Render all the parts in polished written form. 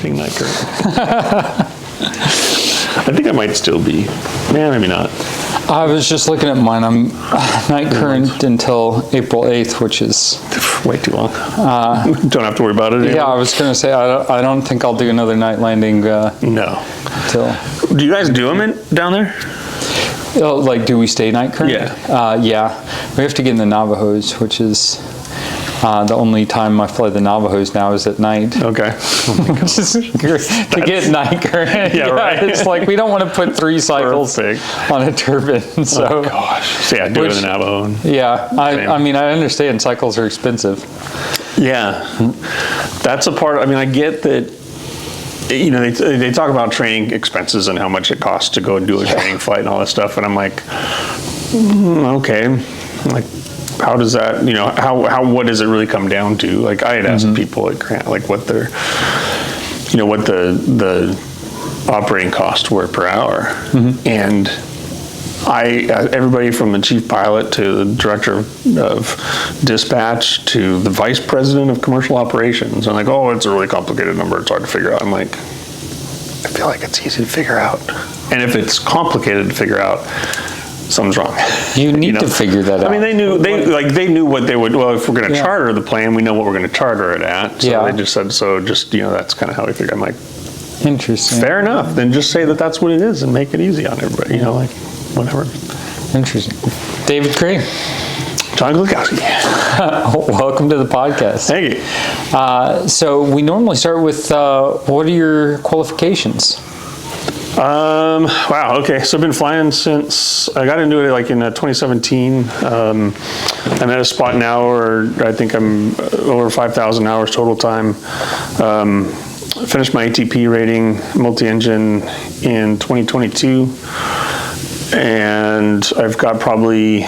getting night current. I think I might still be. Yeah, maybe not. I was just looking at mine. I'm night current until April 8th, which is way too long. Don't have to worry about it anymore. Yeah, I was going to say, I don't think I'll do another night landing. No. Till. Do you guys do them down there? Oh, like, do we stay night current? Yeah. Yeah. We have to get in the Navajos, which is the only time I fly the Navajos now is at night. Okay. Just to get night current. Yeah, right. It's like we don't want to put 3 cycles on a turbine. So, oh, gosh. So, yeah, do it in the Navajo. Yeah. I mean, I understand cycles are expensive. Yeah. That's a part, I mean, I get that. You know, they talk about training expenses and how much it costs to go and do a training flight and all that stuff, and I'm like, okay, like, how does that, you know, what does it really come down to? Like, I had asked people at Grant, like, what their, you know, what the operating costs were per hour, and everybody from the chief pilot to the director of dispatch to the vice president of commercial operations, I'm like, oh, it's a really complicated number. It's hard to figure out. I'm like, I feel like it's easy to figure out. And if it's complicated to figure out, something's wrong. You need to figure that out. I mean, they knew what they would, well, if we're going to charter the plane, we know what we're going to charter it at. So they just said, you know, that's kind of how we figure. I'm like, interesting. Fair enough. Then just say that that's what it is and make it easy on everybody, you know, like, whatever. Interesting. David Crain. John Glukowski. Welcome to the podcast. Thank you. So we normally start with what are your qualifications? Wow. Okay. So I've been flying since I got into it like in 2017. I'm at a spot now where I think I'm over 5,000 hours total time. Finished my ATP rating multi-engine in 2022. And I've got probably,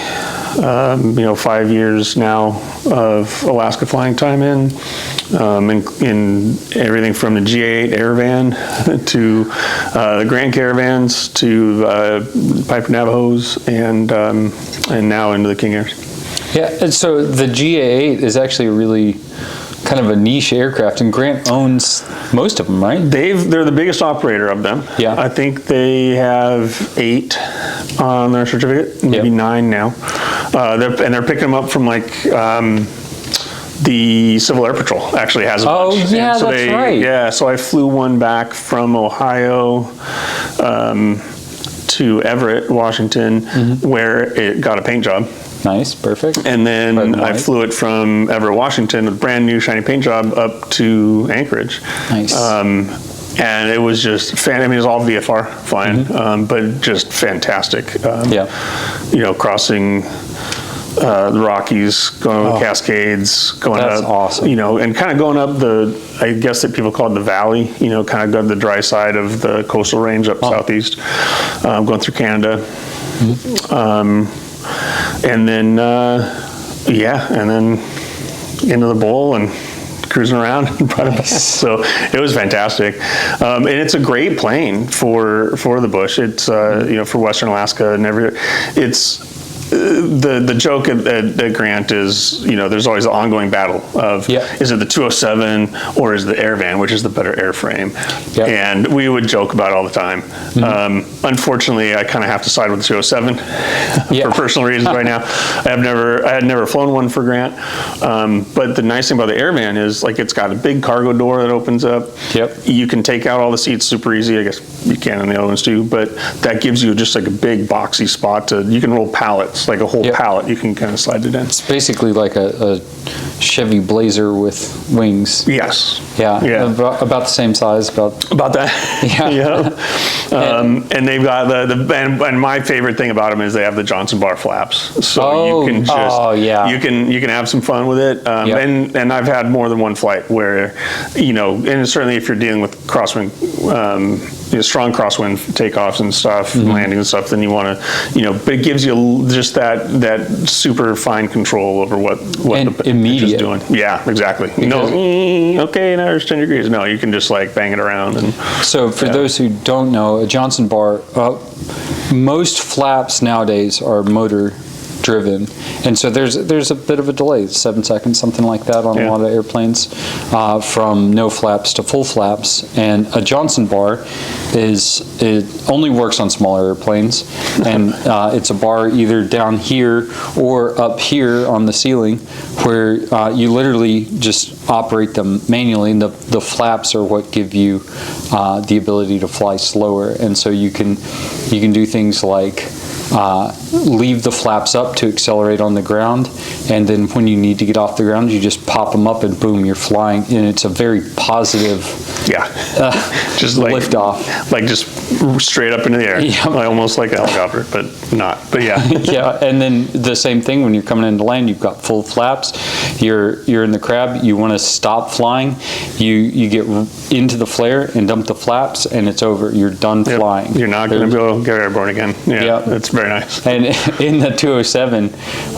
5 years now of Alaska flying time in everything from the GA8 Airvan to the Grand Caravans to Piper Navajos and now into the King Airs. Yeah, and so the GA8 is actually really kind of a niche aircraft, and Grant owns most of them, right? They're the biggest operator of them. Yeah. I think they have 8 on their certificate, maybe 9 now. They're picking them up from like the Civil Air Patrol actually has a bunch. Oh, yeah, so that's right. Yeah, so I flew one back from Ohio to Everett, Washington, where it got a paint job. Nice, perfect. And then I flew it from Everett, Washington, with a brand new shiny paint job up to Anchorage. Nice. And it was just I mean, it was all VFR flying, but just fantastic. You know, crossing the Rockies, going over the Cascades, going up. That's awesome. You know, and kind of going up I guess that people call it the valley, you know, kind of go to the dry side of the coastal range up southeast, going through Canada. And then, and then into the bowl and cruising around and brought it back. So it was fantastic. And it's a great plane for the bush. It's, for Western Alaska and everything. It's, the joke at Grant is, you know, there's always the ongoing battle of is it the 207 or is the Airvan, which is the better airframe? And we would joke about it all the time. Unfortunately, I kind of have to side with the 207 for personal reasons right now. I had never flown one for Grant. But the nice thing about the Airvan is like it's got a big cargo door that opens up. You can take out all the seats super easy. I guess you can in the other ones too, but that gives you just like a big boxy spot you can roll pallets, like a whole pallet, you can kind of slide it in. It's basically like a Chevy Blazer with wings. Yes. Yeah. About the same size. About that. And they've got and my favorite thing about them is they have the Johnson bar flaps, so you can just you can have some fun with it. And I've had more than one flight where, you know, and certainly if you're dealing with crosswind, strong crosswind takeoffs and stuff, landings and stuff, then you want to, you know, but it gives you just that super fine control over what the pitch is doing. Yeah, exactly. Okay, now there's 10 degrees. No, you can just like bang it around. And so for those who don't know, a Johnson bar, most flaps nowadays are motor driven, and so there's a bit of a delay, 7 seconds, something like that, on a lot of airplanes, from no flaps to full flaps. And a Johnson bar it only works on smaller airplanes, and it's a bar either down here or up here on the ceiling, where you literally just operate them manually, and the flaps are what give you the ability to fly slower. And so you can do things like leave the flaps up to accelerate on the ground, and then when you need to get off the ground, you just pop them up and boom, you're flying. And it's a very positive just like lift off, like just straight up into the air. Like, almost like a helicopter, but not. But yeah. And then the same thing when you're coming into land, you've got full flaps, you're in the crab, you want to stop flying, you get into the flare and dump the flaps, and it's over, you're done flying. You're not going to be able to get airborne again. It's very nice. And in the 207,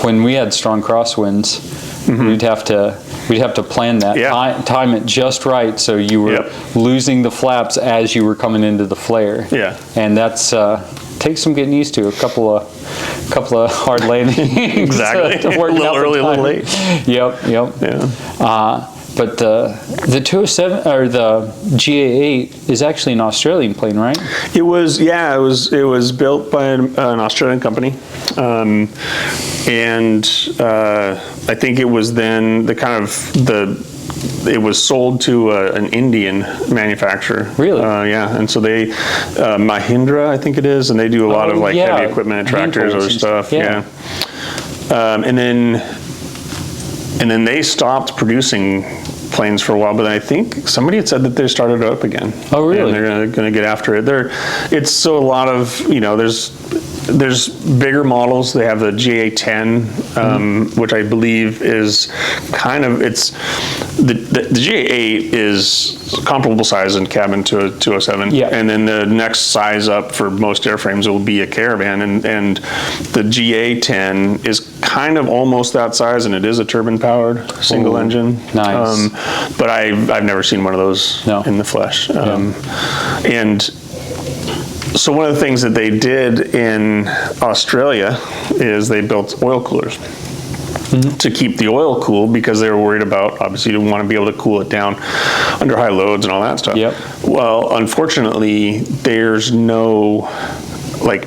when we had strong crosswinds, we'd have to plan that, time it just right, so you were losing the flaps as you were coming into the flare. And that's takes some getting used to. A couple of hard landings. Exactly. A little early, a little late. But the 207 or the GA8 is actually an Australian plane, right? It was built by an Australian company, and I think it was then it was sold to an Indian manufacturer. Really? And so they, Mahindra, I think it is, and they do a lot of heavy equipment and tractors or stuff. And then they stopped producing planes for a while, but I think somebody had said that they started it up again. Oh, really? And they're going to get after it. It's so a lot of, there's bigger models. They have the GA10, which I believe is kind of, the GA8 is comparable size in cabin to a 207. And then the next size up for most airframes will be a Caravan, and the GA10 is kind of almost that size, and it is a turbine-powered single engine. Nice. But I've never seen one of those in the flesh. And so one of the things that they did in Australia is they built oil coolers to keep the oil cool, because they were worried about, obviously, you want to be able to cool it down under high loads and all that stuff. Well, unfortunately, there's no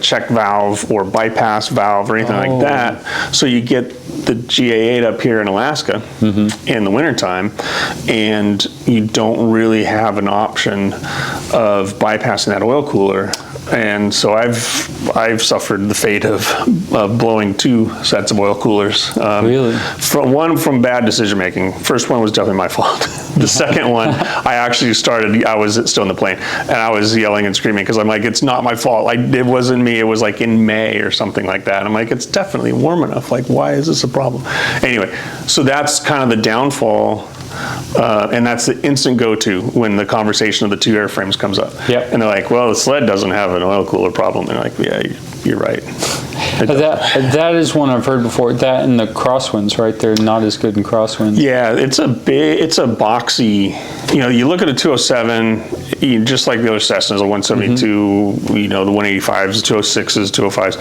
check valve or bypass valve or anything like that. So you get the GA8 up here in Alaska in the wintertime, and you don't really have an option of bypassing that oil cooler. And so I've suffered the fate of blowing 2 sets of oil coolers. Really? From bad decision making. First one was definitely my fault. The second one, I was still in the plane, and I was yelling and screaming because I'm like, it's not my fault. It wasn't me. It was in May or something like that. I'm like, it's definitely warm enough. Why is this a problem? Anyway, so that's kind of the downfall. And that's the instant go-to when the conversation of the two airframes comes up. And they're like, well, the sled doesn't have an oil cooler problem. And they're like, yeah, you're right. That is one I've heard before. That and the crosswinds, right? They're not as good in crosswinds. Yeah, it's a boxy, you look at a 207, just like the other Cessnas, a 172, the 185s, 206s, 205s,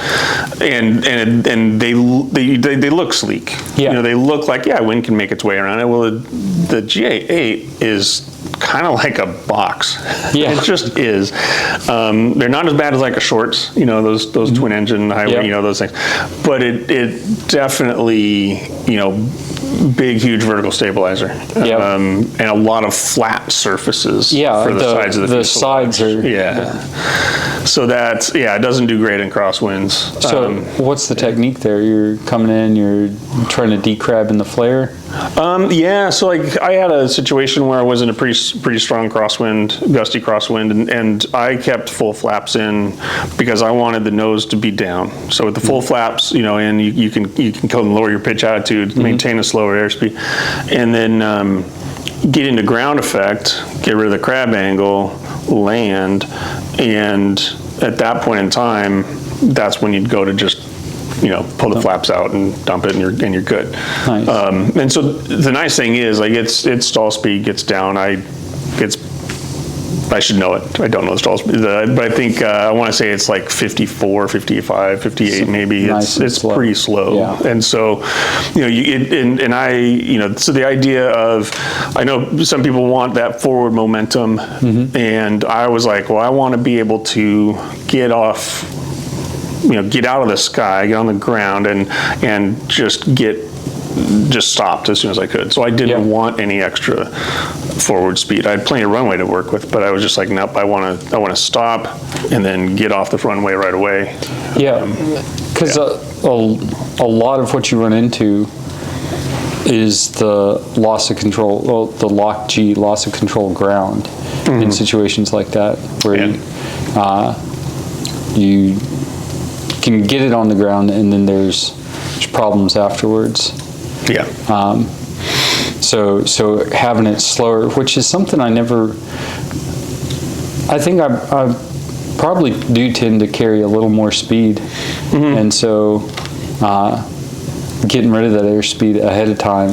and they look sleek. They look like, wind can make its way around it. Well, the GA8 is kind of like a box. It just is. They're not as bad as a Shorts, those twin engine highway, those things. But it definitely, big, huge vertical stabilizer. And a lot of flat surfaces for the sides of the fuselage. Sides are... So that's, it doesn't do great in crosswinds. So what's the technique there? You're coming in, you're trying to decrab in the flare? So I had a situation where I was in a pretty strong crosswind, gusty crosswind, and I kept full flaps in because I wanted the nose to be down. So with the full flaps, and you can go and lower your pitch attitude, maintain a slower airspeed, and then get into ground effect, get rid of the crab angle, land, and at that point in time, that's when you'd go to just pull the flaps out and dump it, and you're good. Nice. And so the nice thing is, its stall speed gets down. It's I should know it. I don't know the stall speed, but I think I want to say it's like 54, 55, 58 maybe. Nice and It's slow. pretty slow. Yeah. And so, so the idea of, I know some people want that forward momentum, and I was like, well, I want to be able to get off, get out of the sky, get on the ground, and just stopped as soon as I could. So I didn't want any extra forward speed. I had plenty of runway to work with, but I was just like, nope, I want to stop and then get off the runway right away. Yeah, because a lot of what you run into is the loss of control, well, the loss of control ground in situations like that, where you can get it on the ground and then there's problems afterwards. Yeah. So having it slower, which is something I think I probably do tend to carry a little more speed. And so getting rid of that airspeed ahead of time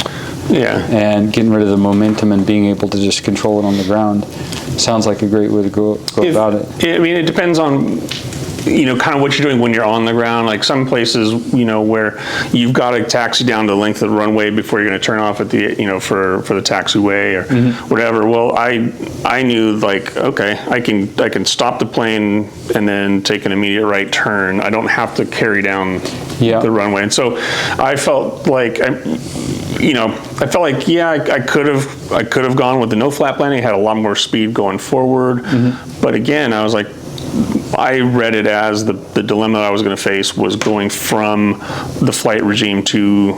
and getting rid of the momentum and being able to just control it on the ground sounds like a great way to go about it. I mean, it depends on kind of what you're doing when you're on the ground. Like some places, where you've got to taxi down the length of the runway before you're going to turn off at the, for the taxiway or whatever. Well, I knew like, okay, I can stop the plane and then take an immediate right turn. I don't have to carry down the runway. And so I felt like, I could have gone with the no flap landing. I had a lot more speed going forward. But again, I was like, I read it as the dilemma I was going to face was going from the flight regime to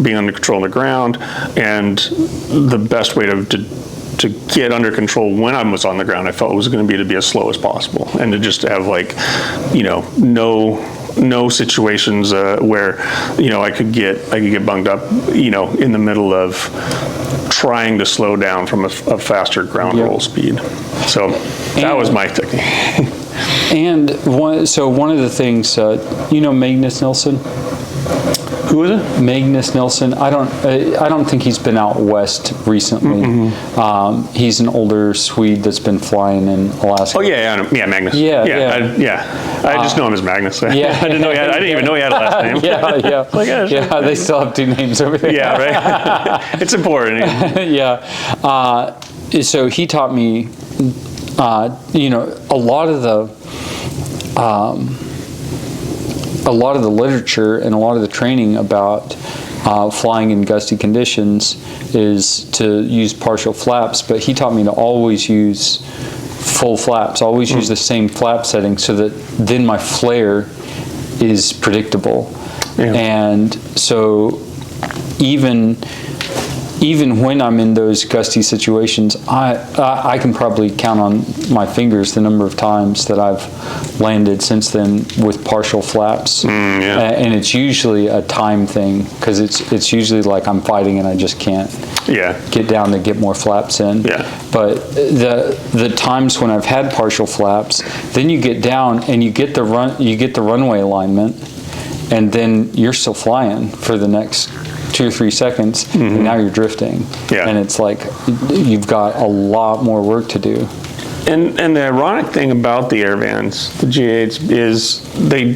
being under control on the ground, and the best way to get under control when I was on the ground, I felt it was going to be as slow as possible, and to just have like, no situations where I could get bunged up, in the middle of trying to slow down from a faster ground roll speed. So that was my technique. And one of the things, Magnus Nilsson? Who is it? Magnus Nilsson. I don't think he's been out west recently. He's an older Swede that's been flying in Alaska. Oh yeah, Magnus. I just know him as Magnus. I didn't even know he had a last name. They still have two names over there. Yeah, right. It's important. So he taught me, a lot of the literature and a lot of the training about flying in gusty conditions is to use partial flaps, but he taught me to always use full flaps, always use the same flap setting, so that then my flare is predictable. And so even when I'm in those gusty situations, I can probably count on my fingers the number of times that I've landed since then with partial flaps. And it's usually a time thing, because it's usually like I'm fighting and I just can't get down to get more flaps in. But the times when I've had partial flaps, then you get down and you get the runway alignment, and then you're still flying for the next 2 or 3 seconds, and now you're drifting. And it's like you've got a lot more work to do. And the ironic thing about the air vans, the G8s, is they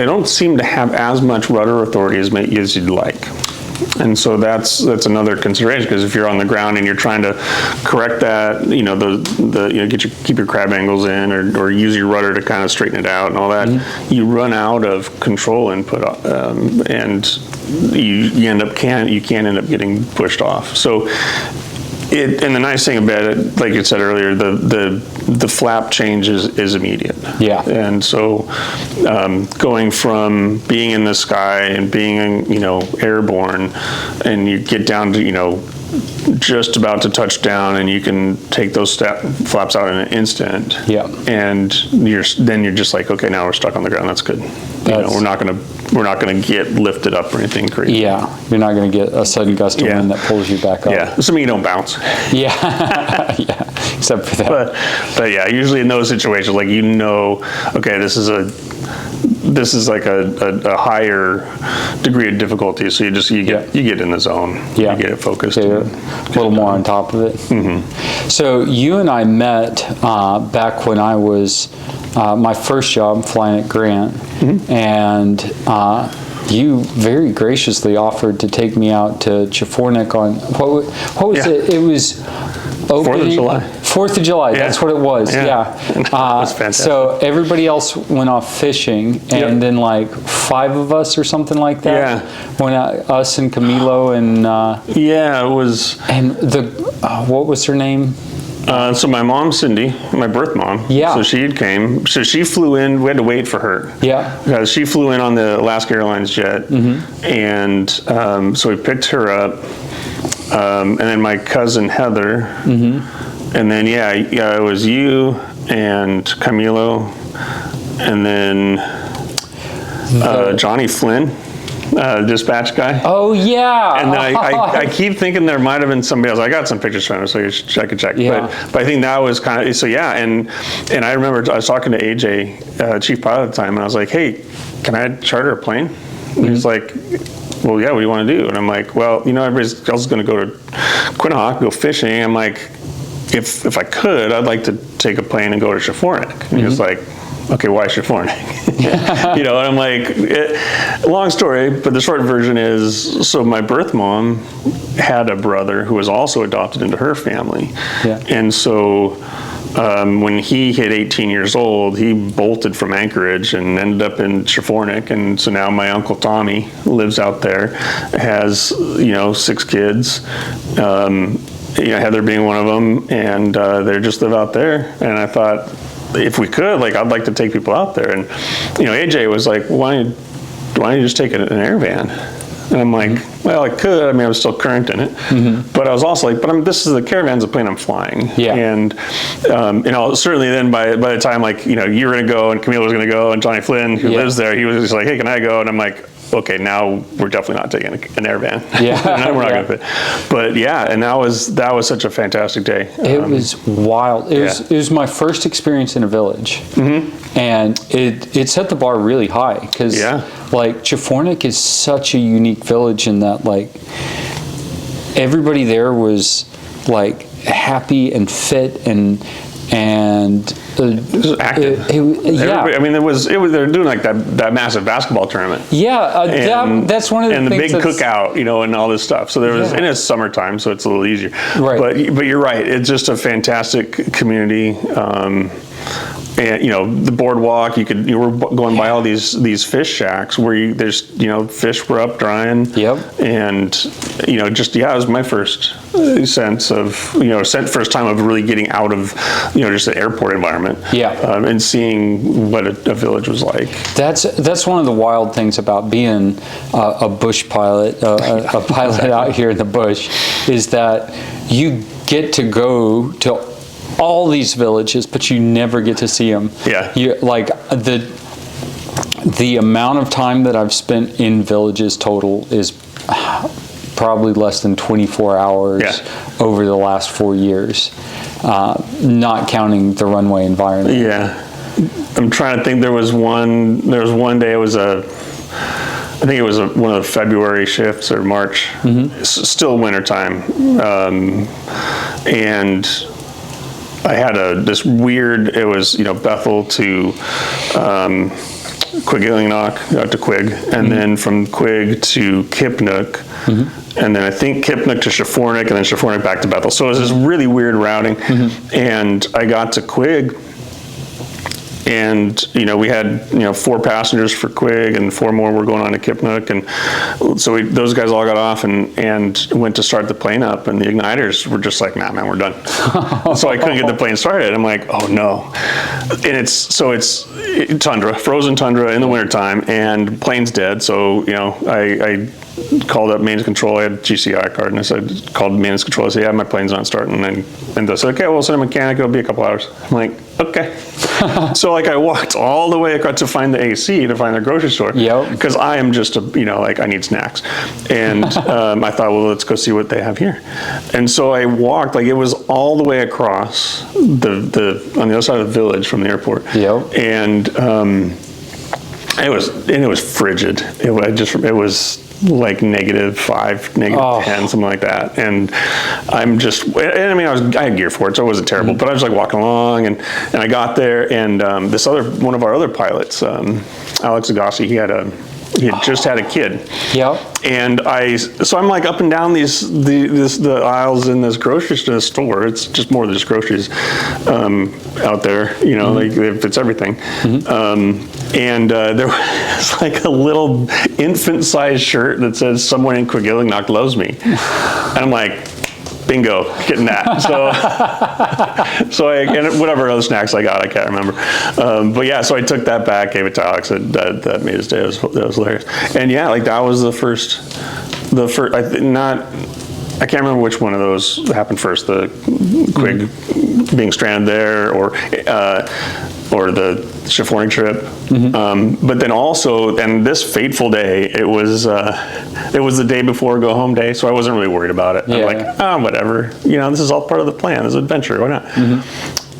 don't seem to have as much rudder authority as you'd like. And so that's another consideration, because if you're on the ground and you're trying to correct that, keep your crab angles in, or use your rudder to kind of straighten it out and all that, you run out of control input, and you can end up getting pushed off. So and the nice thing about it, like you said earlier, the flap change is immediate. And so going from being in the sky and being airborne, and you get down to just about to touch down, and you can take those flaps out in an instant. And you're just like, okay, now we're stuck on the ground. That's good. We're not gonna get lifted up or anything crazy. You're not gonna get a sudden gust of wind that pulls you back up. Assuming you don't bounce. Except for that. But usually in those situations, like, okay, this is this is like a higher degree of difficulty. So you get in the zone. Yeah. You get it focused. A little more on top of it. So you and I met back when I was my first job flying at Grant, and you very graciously offered to take me out to Chafornik on what was it? It was opening, 4th of July. 4th of July. Yeah. That's what it was. Yeah. That's fantastic. So everybody else went off fishing, and then like 5 of us or something like that. Yeah. Went out, us and Camilo and Yeah, it was. and the what was her name? So my mom, Cindy, my birth mom. Yeah. So she came. So she flew in. We had to wait for her. Yeah. Because she flew in on the Alaska Airlines jet, and so we picked her up, and then my cousin Heather, and then it was you and Camilo, and then Johnny Flynn. Dispatch guy. Oh yeah. And then I keep thinking there might have been somebody else. I got some pictures from him, so I could check. Yeah. But I think that was kind of, so yeah. And I remember I was talking to AJ, chief pilot at the time, and I was like, hey, can I charter a plane? And he was like, well, yeah, what do you want to do? And I'm like, well, everybody else is going to go to Quinhagak, go fishing. I'm like, if I could, I'd like to take a plane and go to Chafornik. And he was like, okay, why Chafornik? And I'm like, long story, but the short version is, so my birth mom had a brother who was also adopted into her family. Yeah. And so when he hit 18 years old, he bolted from Anchorage and ended up in Chafornik. And so now my Uncle Tommy lives out there, has, 6 kids. Heather being one of them, and they just live out there. And I thought, if we could, I'd like to take people out there. And, AJ was like, why don't you just take an air van? And I'm like, well, I could. I mean, I was still current in it. But I was also like, but this is the Caravan's a plane I'm flying. Yeah. And, certainly then by the time, you were going to go and Camille was going to go and Johnny Flynn, who lives there, he was just like, hey, can I go? And I'm like, okay, now we're definitely not taking an air van. Yeah. We're not going to. But yeah, and that was such a fantastic day. It was wild. It was my first experience in a village, and it set the bar really high because Chafornik is such a unique village in that everybody there was happy and fit and it was active. I mean, it was they're doing that massive basketball tournament. Yeah, that's one of the things. And the big cookout, and all this stuff. So there was, and it's summertime, so it's a little easier. Right. But you're right. It's just a fantastic community. And the boardwalk, you were going by all these fish shacks where there's fish were up drying. Yep. And it was my first sense of first time of really getting out of just an airport environment. Yeah. And seeing what a village was like. That's one of the wild things about being a bush pilot, a pilot out here in the bush, is that you get to go to all these villages, but you never get to see them. Yeah. The amount of time that I've spent in villages total is probably less than 24 hours over the last 4 years, not counting the runway environment. Yeah. I'm trying to think. There was one day, it was I think it was one of the February shifts or March, still wintertime. And I had this weird, it was, Bethel to Quigillingnock, out to Quig, and then from Quig to Kipnuk, and then I think Kipnuk to Chafornik, and then Chafornik back to Bethel. So it was this really weird routing, and I got to Quig, and we had 4 passengers for Quig and 4 more were going on to Kipnuk, and so those guys all got off and went to start the plane up, and the igniters were just like, nah, man, we're done. So I couldn't get the plane started. I'm like, oh no. And it's tundra, frozen tundra in the wintertime, and plane's dead. So I called up maintenance control. I had a GCI card, and I said, called maintenance control. I said, yeah, my plane's not starting. And they said, okay, we'll send a mechanic. It'll be a couple hours. I'm like, okay. So I walked all the way across to find the AC, to find the grocery store. Yep. Because I am just I need snacks. And I thought, well, let's go see what they have here. And so I walked, it was all the way across on the other side of the village from the airport. Yep. And It was frigid. It was like -5, -10, something like that. And I mean, I had gear for it, so it wasn't terrible, but I was like walking along and I got there, and one of our other pilots, Alex Agassi, he had just had a kid. Yep. And so I'm like up and down the aisles in this grocery store. It's just more than just groceries out there, you know, like it's everything. And there was like a little infant-sized shirt that says "Someone in Coahuila loves me," and I'm like, bingo, getting that. So and whatever other snacks I got, I can't remember. But yeah, so I took that back, gave it to Alex. That made his day. That was hilarious. And yeah, like that was the first. I can't remember which one of those happened first. The Quig being stranded there, or the shipboarding trip. But then also, and this fateful day, it was the day before go home day, so I wasn't really worried about it. I'm like, whatever. You know, this is all part of the plan. This is adventure. Why not?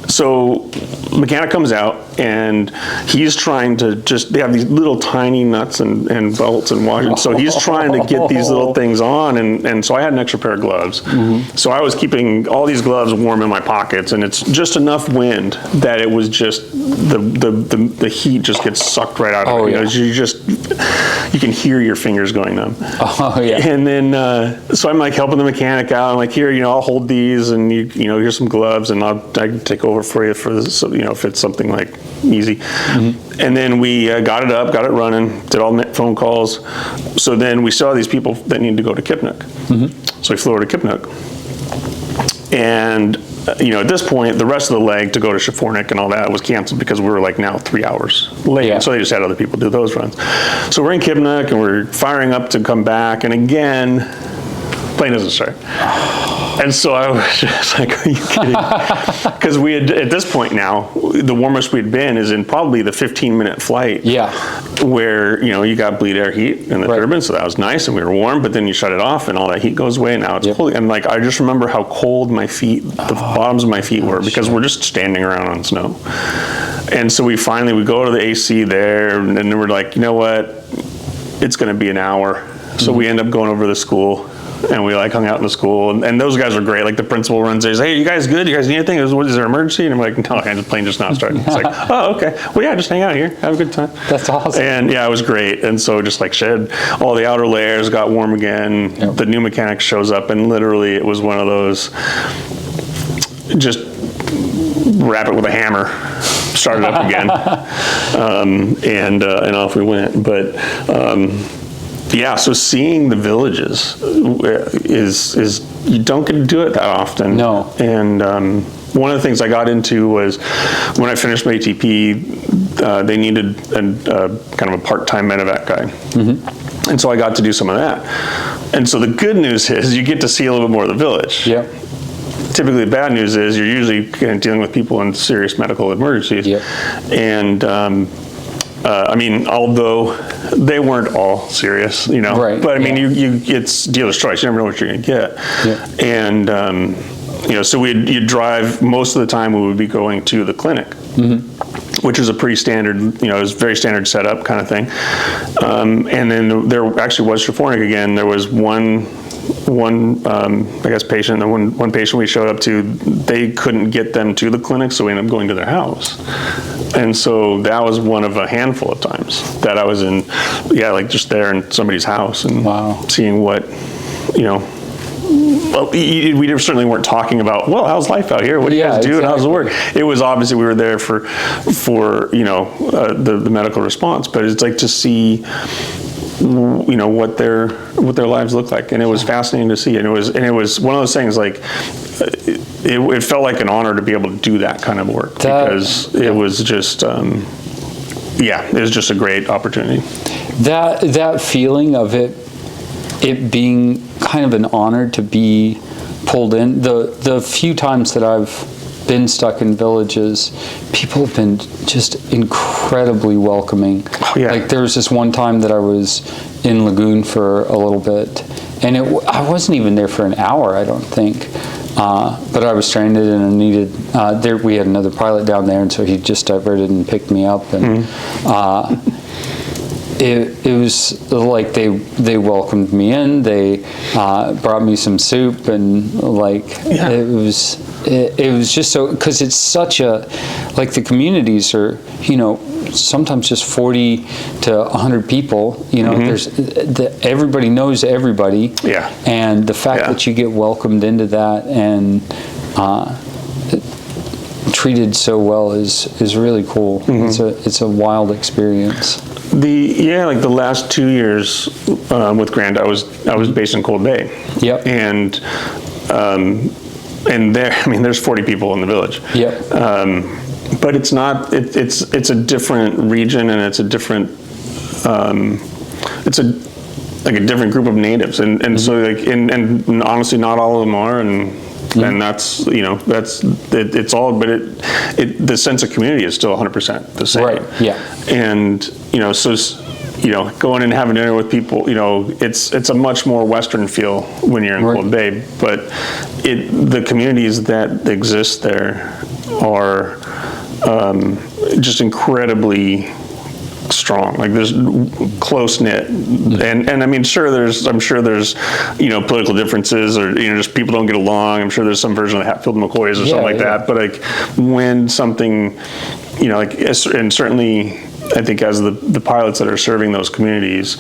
So mechanic comes out, and he's trying to they have these little tiny nuts and bolts and washers. So he's trying to get these little things on, and so I had an extra pair of gloves. So I was keeping all these gloves warm in my pockets, and it's just enough wind that it was just, the heat just gets sucked right out of it. You can hear your fingers going numb. And then, so I'm like helping the mechanic out. I'm like, here, I'll hold these, and here's some gloves, and I can take over for you for this, if it's something like easy. And then we got it up, got it running, did all the phone calls. So then we saw these people that needed to go to Kipnuk. So we flew over to Kipnuk. And at this point, the rest of the leg to go to Shaffornik and all that was canceled because we were like now 3 hours late. So they just had other people do those runs. So we're in Kipnuk and we're firing up to come back. And again, plane doesn't start. And so I was just like, are you kidding? Because we had, at this point now, the warmest we'd been is in probably the 15-minute flight. Where, you got bleed air heat in the turbine, so that was nice, and we were warm, but then you shut it off and all that heat goes away, and now it's cold. And like, I just remember how cold my feet, the bottoms of my feet were, because we're just standing around on snow. And so we go to the AC there, and then we're like, you know what? It's going to be an hour. So we end up going over to the school. And we like hung out in the school, and those guys were great. Like the principal runs there, he's, hey, you guys good? You guys need anything? Is there an emergency? And I'm like, no, the plane just not starting. It's like, oh, okay. Well, yeah, just hang out here, have a good time. That's awesome. And yeah, it was great. And so just like shed all the outer layers, got warm again. The new mechanic shows up, and literally it was one of those, just wrap it with a hammer, start it up again, and off we went. But yeah, so seeing the villages is you don't get to do it that often. No. And one of the things I got into was when I finished my ATP, they needed kind of a part-time medevac guy. And so I got to do some of that. And so the good news is you get to see a little bit more of the village. Typically the bad news is you're usually kind of dealing with people in serious medical emergencies. And I mean, although they weren't all serious, but I mean, it's dealer's choice. You never know what you're going to get. And, so you'd drive, most of the time we would be going to the clinic, which is a pretty standard, it was very standard setup kind of thing. And then there actually was Shaffornik again. There was one I guess patient, and one patient we showed up to, they couldn't get them to the clinic, so we ended up going to their house. And so that was one of a handful of times that I was in, like just there in somebody's house and seeing what, well, we certainly weren't talking about, well, how's life out here? What do you guys do? And how's the work? It was obviously we were there for the medical response, but it's like to see what their lives look like, and it was fascinating to see. And it was one of those things, like it felt like an honor to be able to do that kind of work, because it was just it was just a great opportunity. That feeling of it being kind of an honor to be pulled in. The few times that I've been stuck in villages, people have been just incredibly welcoming. Like there was this one time that I was in Lagoon for a little bit, and I wasn't even there for an hour, I don't think, but I was stranded and I needed, we had another pilot down there, and so he just diverted and picked me up, and it was like they welcomed me in. They brought me some soup, and like it was just so, because it's such a, like, the communities are, sometimes just 40 to 100 people. There's everybody knows everybody. Yeah. And the fact that you get welcomed into that and treated so well is really cool. It's a wild experience. Like the last 2 years with Grand, I was based in Cold Bay. Yep. And there, there's 40 people in the village. Yep. But it's not. It's a different region, and it's a different. It's a different group of natives, and so and honestly, not all of them are, and that's it's all, but the sense of community is still 100% the same. Right. Yeah. And so going and having dinner with people, it's a much more Western feel when you're in Cold Bay, but the communities that exist there are just incredibly strong. Like, there's close knit, and I'm sure there's political differences, or just people don't get along. I'm sure there's some version of the Hatfield and McCoys or something like that. But like, when something, and certainly I think as the pilots that are serving those communities,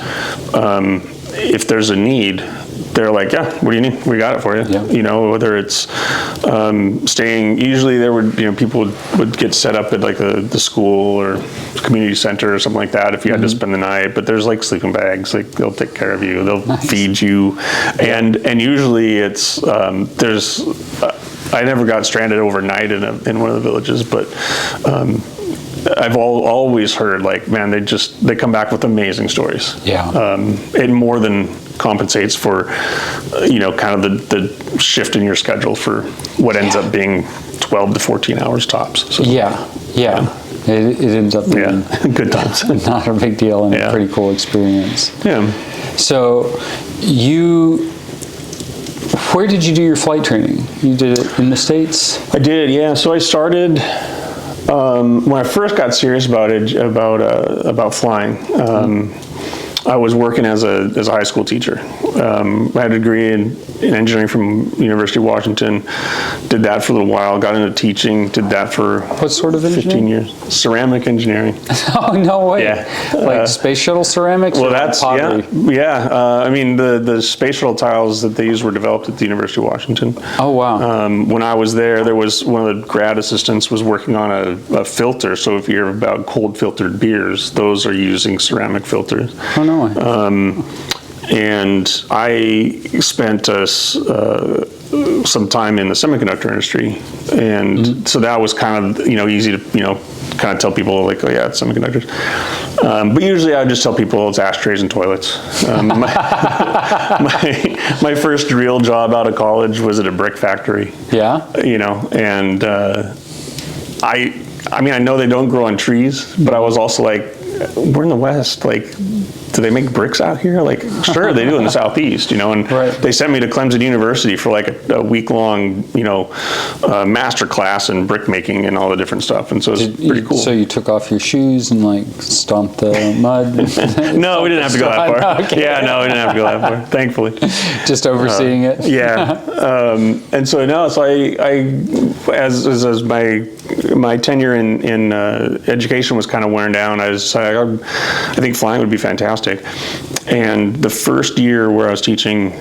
if there's a need, they're like, yeah, what do you need? We got it for you. Yeah. Whether it's staying, usually there would, people would get set up at like the school or community center or something like that if you had to spend the night. But there's like sleeping bags, like they'll take care of you, they'll feed you, and usually it's there's. I never got stranded overnight in one of the villages, but. I've always heard, like, man, they come back with amazing stories. Yeah. It more than compensates for, kind of the shift in your schedule for what ends up being 12 to 14 hours tops. So, yeah. It ends up being good times. Not a big deal, and a pretty cool experience. Yeah. So where did you do your flight training? You did it in the States? I did, yeah. So I started. When I first got serious about flying, I was working as a high school teacher. I had a degree in engineering from University of Washington. Did that for a little while. Got into teaching. Did that for what sort of 15 years. Ceramic engineering. Oh, no way! Yeah, like space shuttle ceramics. Well, or that's pottery? The space shuttle tiles that they used were developed at the University of Washington. Oh, wow! When I was there was one of the grad assistants was working on a filter. So if you hear about cold filtered beers, those are using ceramic filters. Oh, no way! And I spent some time in the semiconductor industry, and so that was kind of easy to kind of tell people, like, oh yeah, it's semiconductors. But usually I would just tell people it's ashtrays and toilets. My first real job out of college was at a brick factory. Yeah. And I know they don't grow on trees, but I was also like, we're in the West, like, do they make bricks out here? Like, sure, they do in the Southeast, and they sent me to Clemson University for like a week-long, master class in brick making and all the different stuff, and so it was pretty cool. So you took off your shoes and like stomped the mud? No, we didn't have to go that far. Okay. Yeah, no, we didn't have to go that far, thankfully. Just overseeing it? Yeah. And so as my tenure in education was kind of wearing down, I think flying would be fantastic. And the first year where I was teaching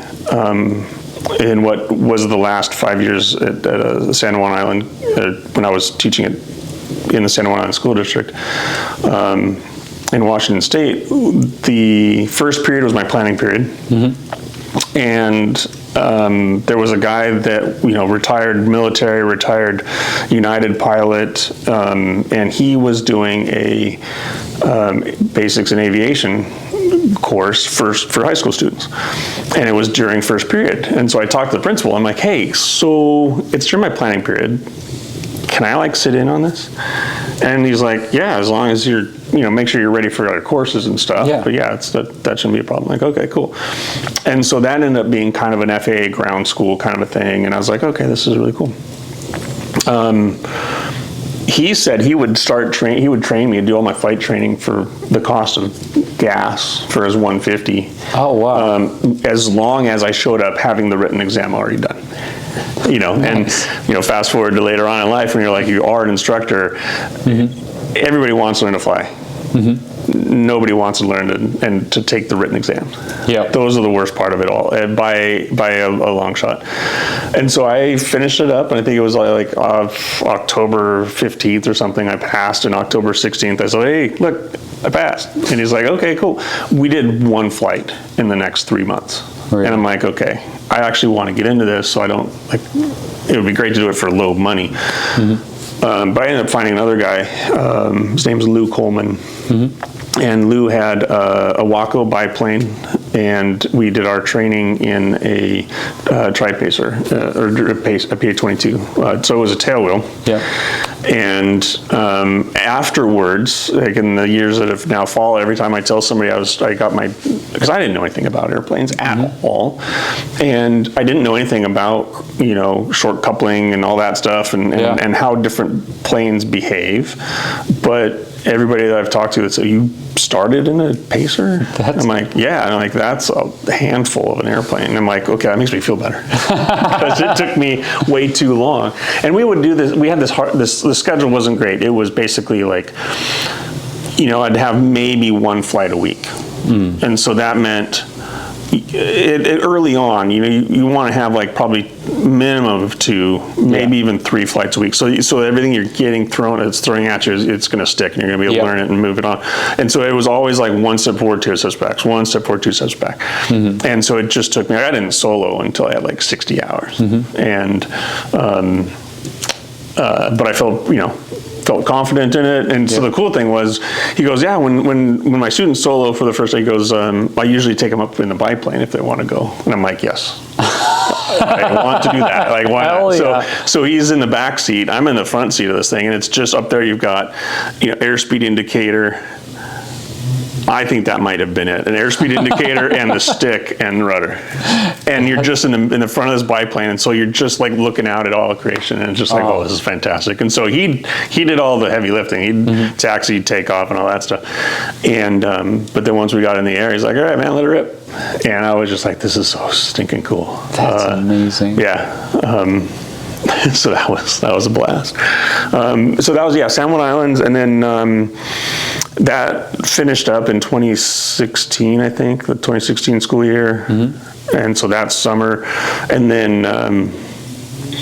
in what was the last 5 years at San Juan Island, when I was teaching in the San Juan Island School District in Washington State, the first period was my planning period. Mm-hmm. And there was a guy that retired military, retired United pilot, and he was doing a basics in aviation course for high school students, and it was during first period. And so I talked to the principal. I'm like, hey, so it's during my planning period. Can I like sit in on this? And he's like, yeah, as long as you're make sure you're ready for other courses and stuff. Yeah. But yeah, that shouldn't be a problem. Like, okay, cool. And so that ended up being kind of an FAA ground school kind of a thing. And I was like, okay, this is really cool. he said he would he would train me and do all my flight training for the cost of gas for his 150. Oh, wow. As long as I showed up having the written exam already done. Nice. And, fast forward to later on in life when you're like, you are an instructor, everybody wants to learn to fly. Nobody wants to learn to take the written exam. Yeah. Those are the worst part of it all, by a long shot. And so I finished it up, and I think it was like October 15th or something. I passed, and October 16th, I said, hey, look, I passed. And he's like, okay, cool. We did one flight in the next 3 months. Right. And I'm like, okay, I actually want to get into this, so I don't, it would be great to do it for low money. But I ended up finding another guy. His name's Lou Coleman. And Lou had a Waco biplane, and we did our training in a tri-pacer, or a PA-22. So it was a tail wheel. Yeah. And afterwards, like in the years that have now followed, every time I tell somebody because I didn't know anything about airplanes at all, and I didn't know anything about short coupling and all that stuff, and how different planes behave, but everybody that I've talked to that said, you started in a Pacer? I'm like, yeah. And I'm like, that's a handful of an airplane. And I'm like, okay, that makes me feel better. Because it took me way too long. And we would do this, we had the schedule wasn't great. It was basically like, I'd have maybe one flight a week. And so that meant, early on, you want to have like probably minimum of 2, maybe even 3 flights a week. So everything you're getting it's throwing at you, it's going to stick, and you're going to be able to learn it and move it on. And so it was always like 1 step forward, 2 steps back, 1 step forward, 2 steps back. And so it just took me. I didn't solo until I had like 60 hours, and but I felt confident in it. And so the cool thing was, he goes, yeah, when my students solo for the first day, he goes, I usually take them up in the biplane if they want to go. And I'm like, yes. I want to do that. Like, why not? Yeah. So he's in the back seat. I'm in the front seat of this thing, and it's just up there. You've got, airspeed indicator. I think that might have been it. An airspeed indicator and the stick and the rudder. And you're just in the front of this biplane, and so you're just like looking out at all of creation, and it's just like, oh, this is fantastic. And so he did all the heavy lifting. He'd taxi, take off, and all that stuff. And but then once we got in the air, he's like, all right, man, let it rip. And I was just like, this is so stinking cool. That's amazing. Yeah. So that was a blast. So that was, San Juan Islands, and then that finished up in 2016, I think, the 2016 school year. And so that summer, and then,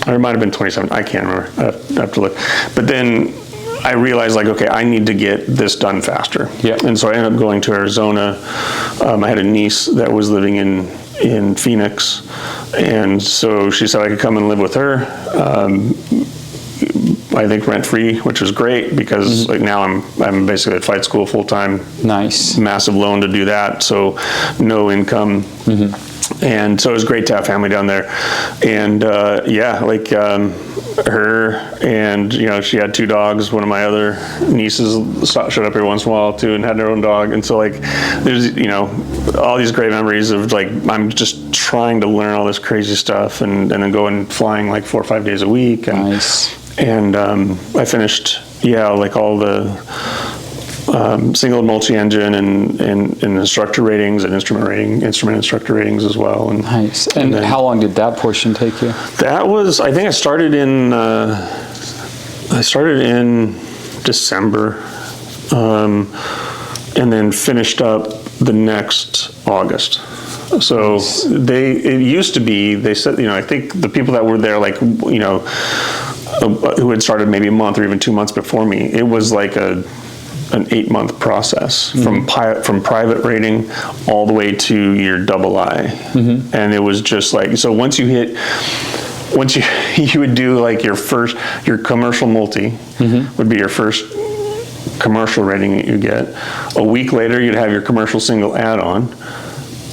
or it might have been 2017, I can't remember, I have to look. But then I realized, like, okay, I need to get this done faster. Yeah. And so I ended up going to Arizona. I had a niece that was living in Phoenix, and so she said I could come and live with her. I think rent-free, which was great, because like now I'm basically at flight school full-time. Nice. Massive loan to do that, so no income. And so it was great to have family down there. And her, and she had 2 dogs. One of my other nieces showed up every once in a while too, and had their own dog. And so like there's all these great memories of like, I'm just trying to learn all this crazy stuff, and then going flying like 4 or 5 days a week. And, Nice. And I finished like all the single multi-engine and instructor ratings and instrument instructor ratings as well. And Nice. And how long did that portion take you? that was, I think I started in December, and then finished up the next August. So it used to be, they said, I think the people that were there, like, who had started maybe a month or even 2 months before me, it was like an 8-month process from private rating all the way to your II. And it was just like, so once you would do like your commercial multi would be your first commercial rating that you get. A week later, you'd have your commercial single add-on.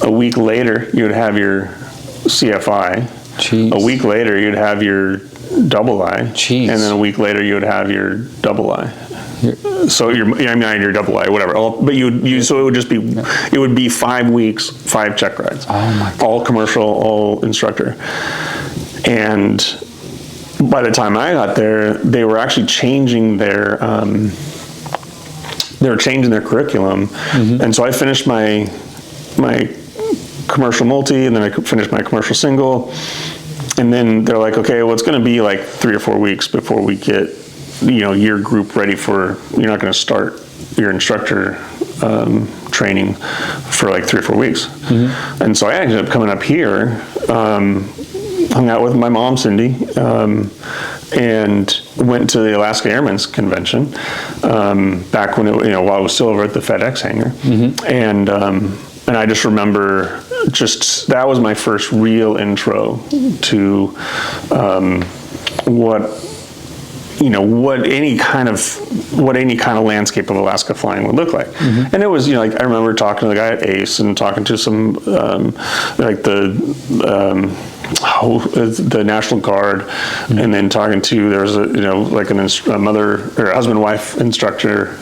A week later, you'd have your CFI. Jeez. A week later, you'd have your II. Jeez. And then a week later, you would have your II. So your II, whatever. So it would just be, it would be 5 weeks, 5 check rides. Oh my God. All commercial, all instructor. And by the time I got there, they were actually changing their curriculum, and so I finished my commercial multi, and then I finished my commercial single, and then they're like, okay, well, it's going to be like 3 or 4 weeks before we get, your group ready for. You're not going to start your instructor training for like 3 or 4 weeks, and so I ended up coming up here. Hung out with my mom, Cindy, and went to the Alaska Airmen's Convention back when while I was still over at the FedEx hangar, and I just remember that was my first real intro to what any kind of landscape of Alaska flying would look like. And it was, I remember talking to the guy at ACE and talking to some the National Guard, and then talking to, there was a mother or husband wife instructor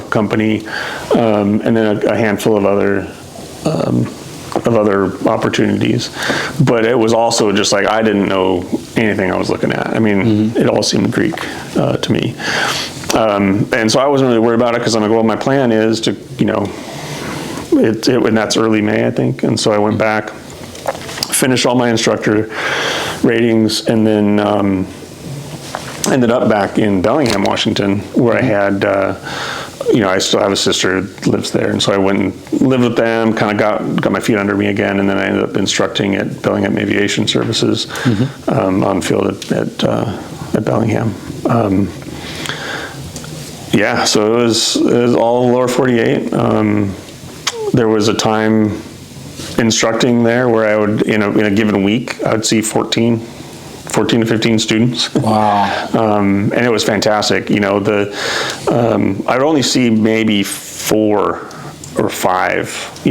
company, and then a handful of other opportunities. But it was also just like I didn't know anything I was looking at. I mean, it all seemed Greek to me, and so I wasn't really worried about it because I'm like, well, my plan is to and that's early May, I think, and so I went back, finished all my instructor ratings, and then ended up back in Bellingham, Washington, where I had, I still have a sister who lives there, and so I went and lived with them, kind of got my feet under me again, and then I ended up instructing at Bellingham Aviation Services on field at Bellingham. So it was all lower 48. There was a time instructing there where I would, in a given week, I would see 14 to 15 students. Wow. And it was fantastic. I would only see maybe 4 or 5,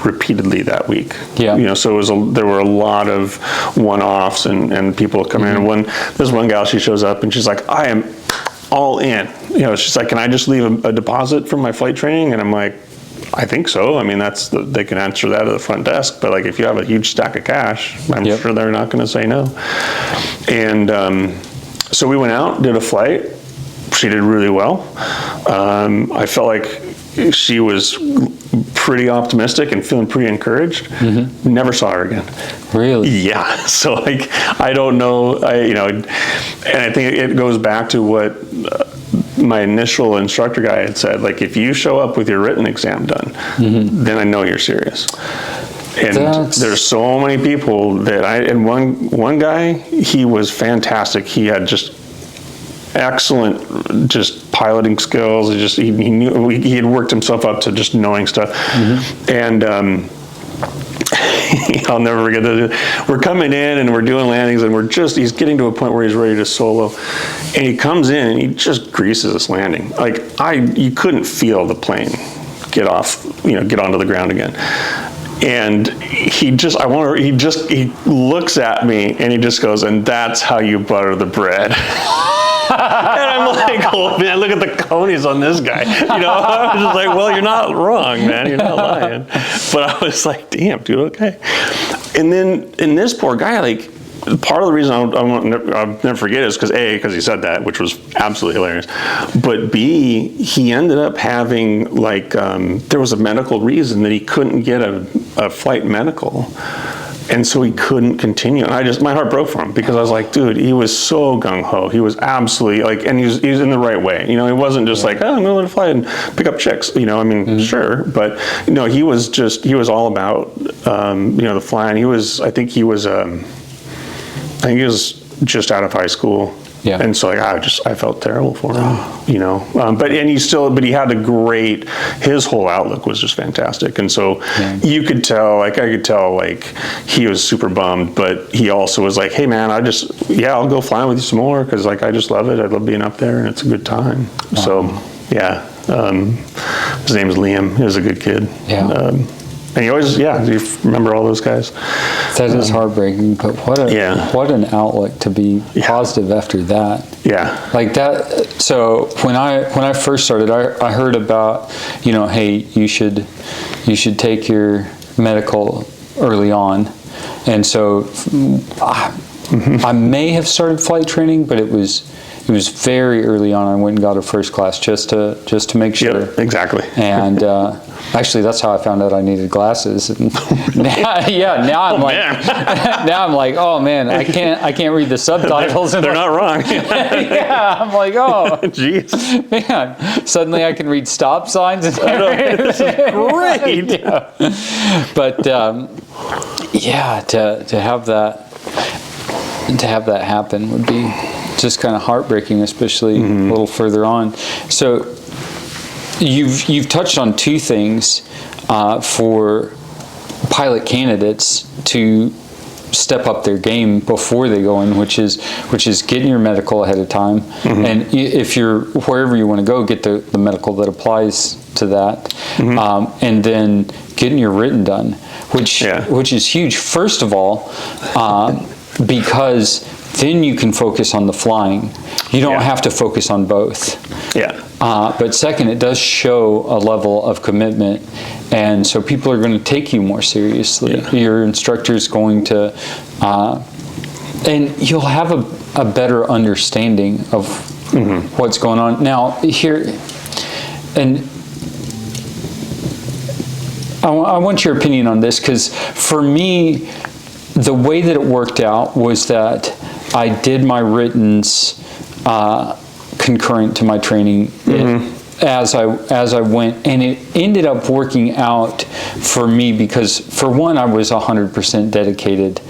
repeatedly that week. Yeah. So there were a lot of one-offs and people come in. And there's one gal, she shows up and she's like, I am all in. She's like, can I just leave a deposit from my flight training? And I'm like, I think so. I mean, they can answer that at the front desk. But like, if you have a huge stack of cash, I'm sure they're not going to say no. And so we went out, did a flight. She did really well. I felt like she was pretty optimistic and feeling pretty encouraged. Never saw her again. Really? Yeah. So like, I don't know. And I think it goes back to what my initial instructor guy had said, like, if you show up with your written exam done, then I know you're serious. And there's so many people that and one guy, he was fantastic. He had just excellent piloting skills. He knew, he had worked himself up to just knowing stuff. And I'll never forget that. We're coming in and we're doing landings and he's getting to a point where he's ready to solo, and he comes in and he just greases this landing. Like you couldn't feel the plane get onto the ground again. And he looks at me and he just goes, and that's how you butter the bread. And I'm like, oh man, look at the conies on this guy. I was just like, well, you're not wrong, man. You're not lying. But I was like, damn, dude, okay. And then, this poor guy, like, part of the reason I'll never forget is because he said that, which was absolutely hilarious. But B, he ended up having there was a medical reason that he couldn't get a flight medical. And so he couldn't continue. And my heart broke for him because I was like, dude, he was so gung-ho. He was absolutely and he was in the right way. He wasn't just like, oh, I'm going to fly and pick up chicks. Sure. But he was all about, the flying. I think he was just out of high school. Yeah. And so I felt terrible for him, but he had his whole outlook was just fantastic. And so you could tell, I could tell he was super bummed, but he also was like, hey man, I'll go flying with you some more. Cause I just love it. I love being up there and it's a good time. Wow. So yeah. His name is Liam. He was a good kid. Yeah. And you remember all those guys. That is heartbreaking, but what an outlook to be positive after that. Yeah. Like that. So when I first started, I heard about, hey, you should take your medical early on. And so I may have started flight training, but it was very early on. I went and got a first class just to make sure. Yep, exactly. And actually, that's how I found out I needed glasses. And now I'm now I'm like, oh man, I can't read the subtitles. They're not wrong. Yeah, I'm like, oh, jeez, man. Suddenly I can read stop signs. And this is great. Yeah. But yeah, to have that happen would be just kind of heartbreaking, especially a little further on. So you've touched on two things for pilot candidates to step up their game before they go in, which is getting your medical ahead of time, and if you're wherever you want to go, get the medical that applies to that, and then getting your written done, which is huge. First of all, because then you can focus on the flying. You don't have to focus on both. But second, it does show a level of commitment, and so people are going to take you more seriously. Your instructor is going to, and you'll have a better understanding of what's going on. Now, here, and I want your opinion on this, because for me, the way that it worked out was that I did my writtens concurrent to my training as I went, and it ended up working out for me because, for one, I was 100% dedicated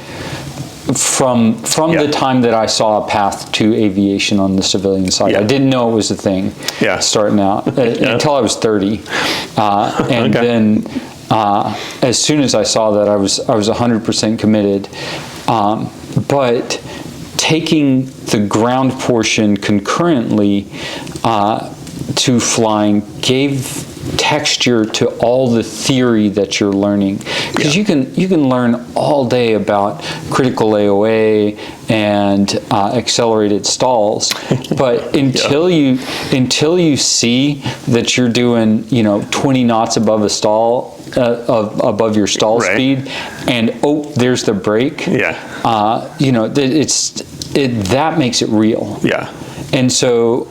from the time that I saw a path to aviation on the civilian side. I didn't know it was a thing starting out until I was 30, and then as soon as I saw that, I was 100% committed. But taking the ground portion concurrently to flying gave texture to all the theory that you're learning, because you can learn all day about critical AOA and accelerated stalls, but until you see that you're doing 20 knots above a stall, above your stall speed, and there's the brake, that makes it real. And so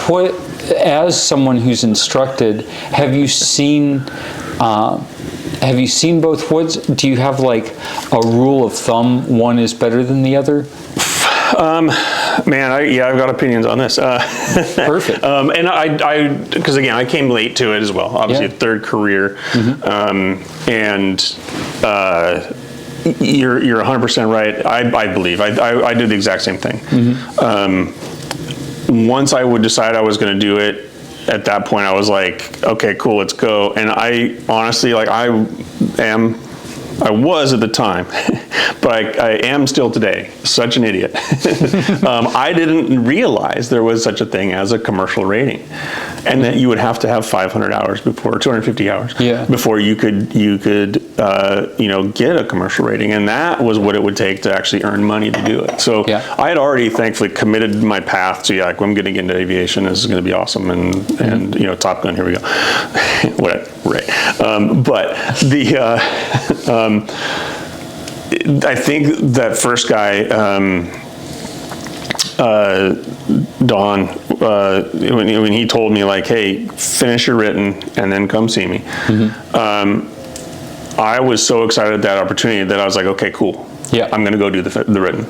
what, as someone who's instructed, have you seen both? Do you have like a rule of thumb, one is better than the other? Man, I've got opinions on this. Perfect. And I because again, I came late to it as well. Obviously, a third career, and you're 100% right. I believe I did the exact same thing. Once I would decide I was going to do it, at that point I was like, okay, cool, let's go. And I honestly, I was at the time, but I am still today, such an idiot. I didn't realize there was such a thing as a commercial rating, and that you would have to have 500 hours before, 250 hours before you could get a commercial rating, and that was what it would take to actually earn money to do it. So I had already thankfully committed my path to I'm getting into aviation. This is going to be awesome, and Top Gun, here we go. Right. But the I think that first guy, Don, when he told me hey, finish your written and then come see me, I was so excited at that opportunity that I was like, okay, cool. I'm going to go do the written.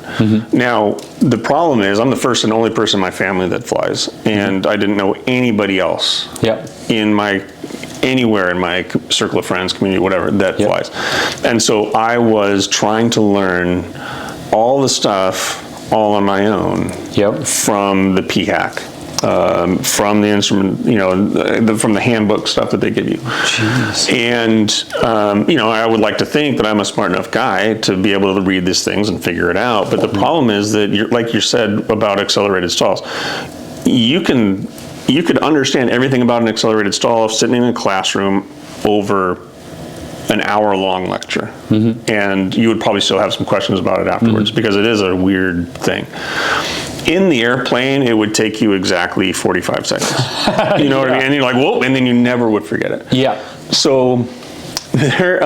Now, the problem is I'm the first and only person in my family that flies, and I didn't know anybody else anywhere in my circle of friends, community, whatever, that flies. And so I was trying to learn all the stuff all on my own from the PHAC, from the instrument, from the handbook stuff that they give you. And, I would like to think that I'm a smart enough guy to be able to read these things and figure it out. But the problem is that, like you said about accelerated stalls, you could understand everything about an accelerated stall sitting in a classroom over an hour-long lecture, and you would probably still have some questions about it afterwards, because it is a weird thing. In the airplane, it would take you exactly 45 seconds. You know what I mean? And you're like, whoa, and then you never would forget it. So there,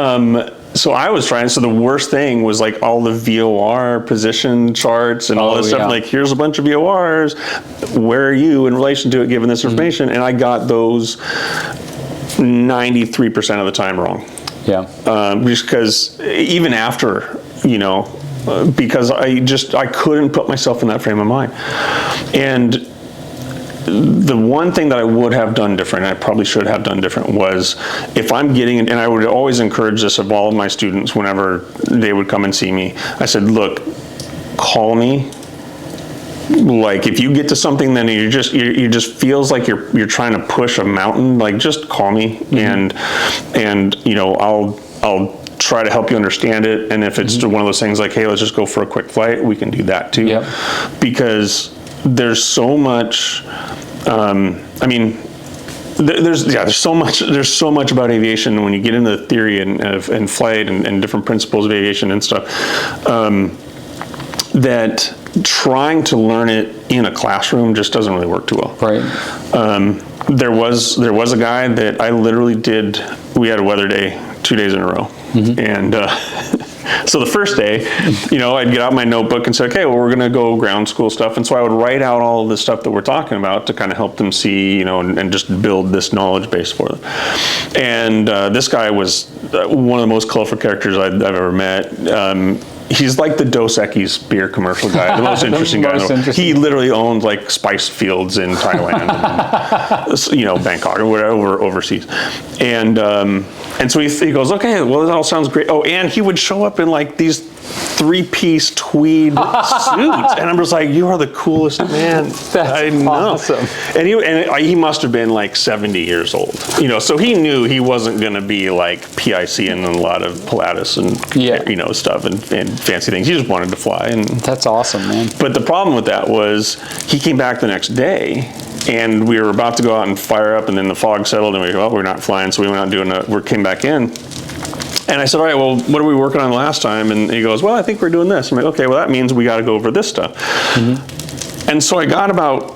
So I was trying, so the worst thing was like all the VOR position charts and all this stuff. Like, here's a bunch of VORs. Where are you in relation to it, given this information? And I got those 93% of the time wrong. Yeah. Just because even after, you know, because I couldn't put myself in that frame of mind. And the one thing that I would have done different, and I probably should have done different, was if I'm getting, and I would always encourage this of all of my students whenever they would come and see me, I said, look, call me. Like, if you get to something, then you just feels like you're trying to push a mountain, like, just call me, and you know, I'll try to help you understand it. And if it's one of those things like, hey, let's just go for a quick flight, we can do that too. Yep. Because there's so much, I mean, there's so much about aviation when you get into the theory and flight and different principles of aviation and stuff, that trying to learn it in a classroom just doesn't really work too well. Right. There was a guy that I literally did, we had a weather day 2 days in a row. And so the first day, you know, I'd get out my notebook and say, okay, well, we're going to go ground school stuff. And so I would write out all of the stuff that we're talking about to kind of help them see, you know, and just build this knowledge base for them. And this guy was one of the most colorful characters I've ever met. He's like the Dos Equis beer commercial guy, the most interesting guy. He literally owned like spice fields in Thailand, and, you know, Bangkok or whatever, overseas. And so he goes, okay, well, that all sounds great. Oh, and he would show up in like these 3-piece tweed suits, and I'm just like, you are the coolest man I know. Awesome. And he must have been like 70 years old, you know, so he knew he wasn't going to be like PIC and a lot of Pilatus and you know, stuff and fancy things. He just wanted to fly. And that's awesome, man. But the problem with that was he came back the next day, and we were about to go out and fire up, and then the fog settled, and we go, well, we're not flying, so we went out we came back in. And I said, all right, well, what are we working on last time? And he goes, well, I think we're doing this. I'm like, okay, well, that means we got to go over this stuff. And so I got about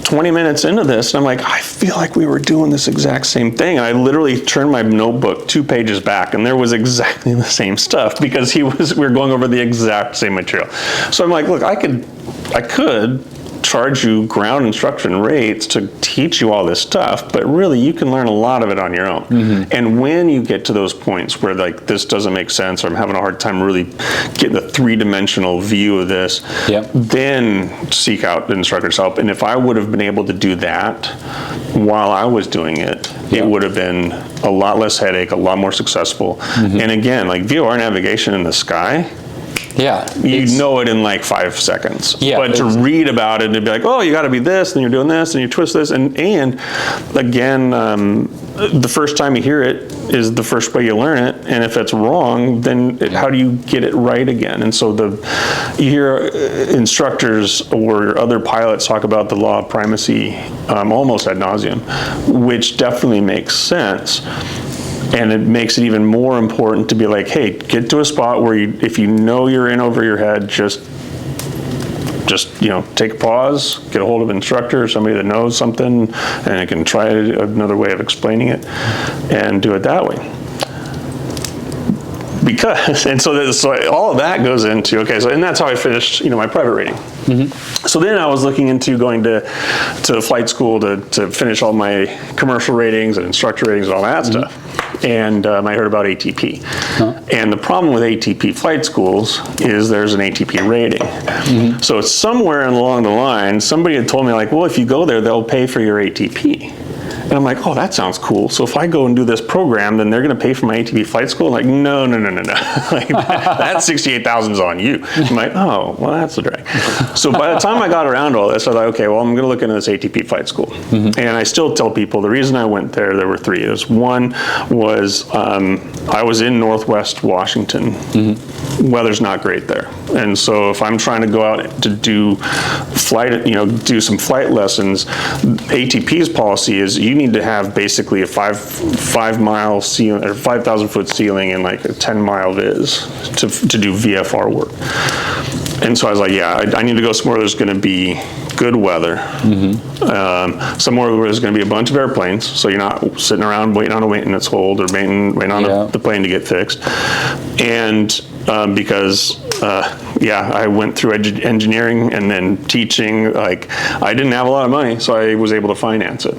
20 minutes into this, and I'm like, I feel like we were doing this exact same thing. And I literally turned my notebook 2 pages back, and there was exactly the same stuff, because we were going over the exact same material. So I'm like, look, I could charge you ground instruction rates to teach you all this stuff, but really you can learn a lot of it on your own. And when you get to those points where like this doesn't make sense, or I'm having a hard time really getting the 3-dimensional view of this, then seek out the instructor's help. And if I would have been able to do that while I was doing it, it would have been a lot less headache, a lot more successful. And again, like VOR navigation in the sky, you know it in like 5 seconds. But to read about it and be like, oh, you got to be this, and you're doing this, and you twist this, and again, the first time you hear it is the first way you learn it, and if it's wrong, then how do you get it right again? And so you hear instructors or other pilots talk about the law of primacy almost ad nauseum, which definitely makes sense. And it makes it even more important to be like, hey, get to a spot where if you know you're in over your head, just you know, take a pause, get a hold of an instructor or somebody that knows something, and it can try another way of explaining it and do it that way. So all of that goes into, okay, so, and that's how I finished, you know, my private rating. So then I was looking into going to flight school to finish all my commercial ratings and instructor ratings and all that stuff. And I heard about ATP. And the problem with ATP flight schools is there's an ATP rating. So it's somewhere along the line, somebody had told me like, well, if you go there, they'll pay for your ATP. And I'm like, oh, that sounds cool. So if I go and do this program, then they're going to pay for my ATP flight school? Like, no. Like, that $68,000 is on you. I'm like, oh, well, that's a drag. So by the time I got around to all this, I was like, okay, well, I'm going to look into this ATP flight school. And I still tell people the reason I went there were 3. One was I was in Northwest Washington. Weather's not great there. And so if I'm trying to go out to do some flight lessons, ATP's policy is you need to have basically a 5-mile ceiling or 5,000-foot ceiling and like a 10-mile viz to do VFR work. And so I was like, yeah, I need to go somewhere there's going to be good weather, somewhere where there's going to be a bunch of airplanes, so you're not sitting around waiting on a maintenance hold or waiting on the plane to get fixed. And because I went through engineering and then teaching. Like, I didn't have a lot of money, so I was able to finance it.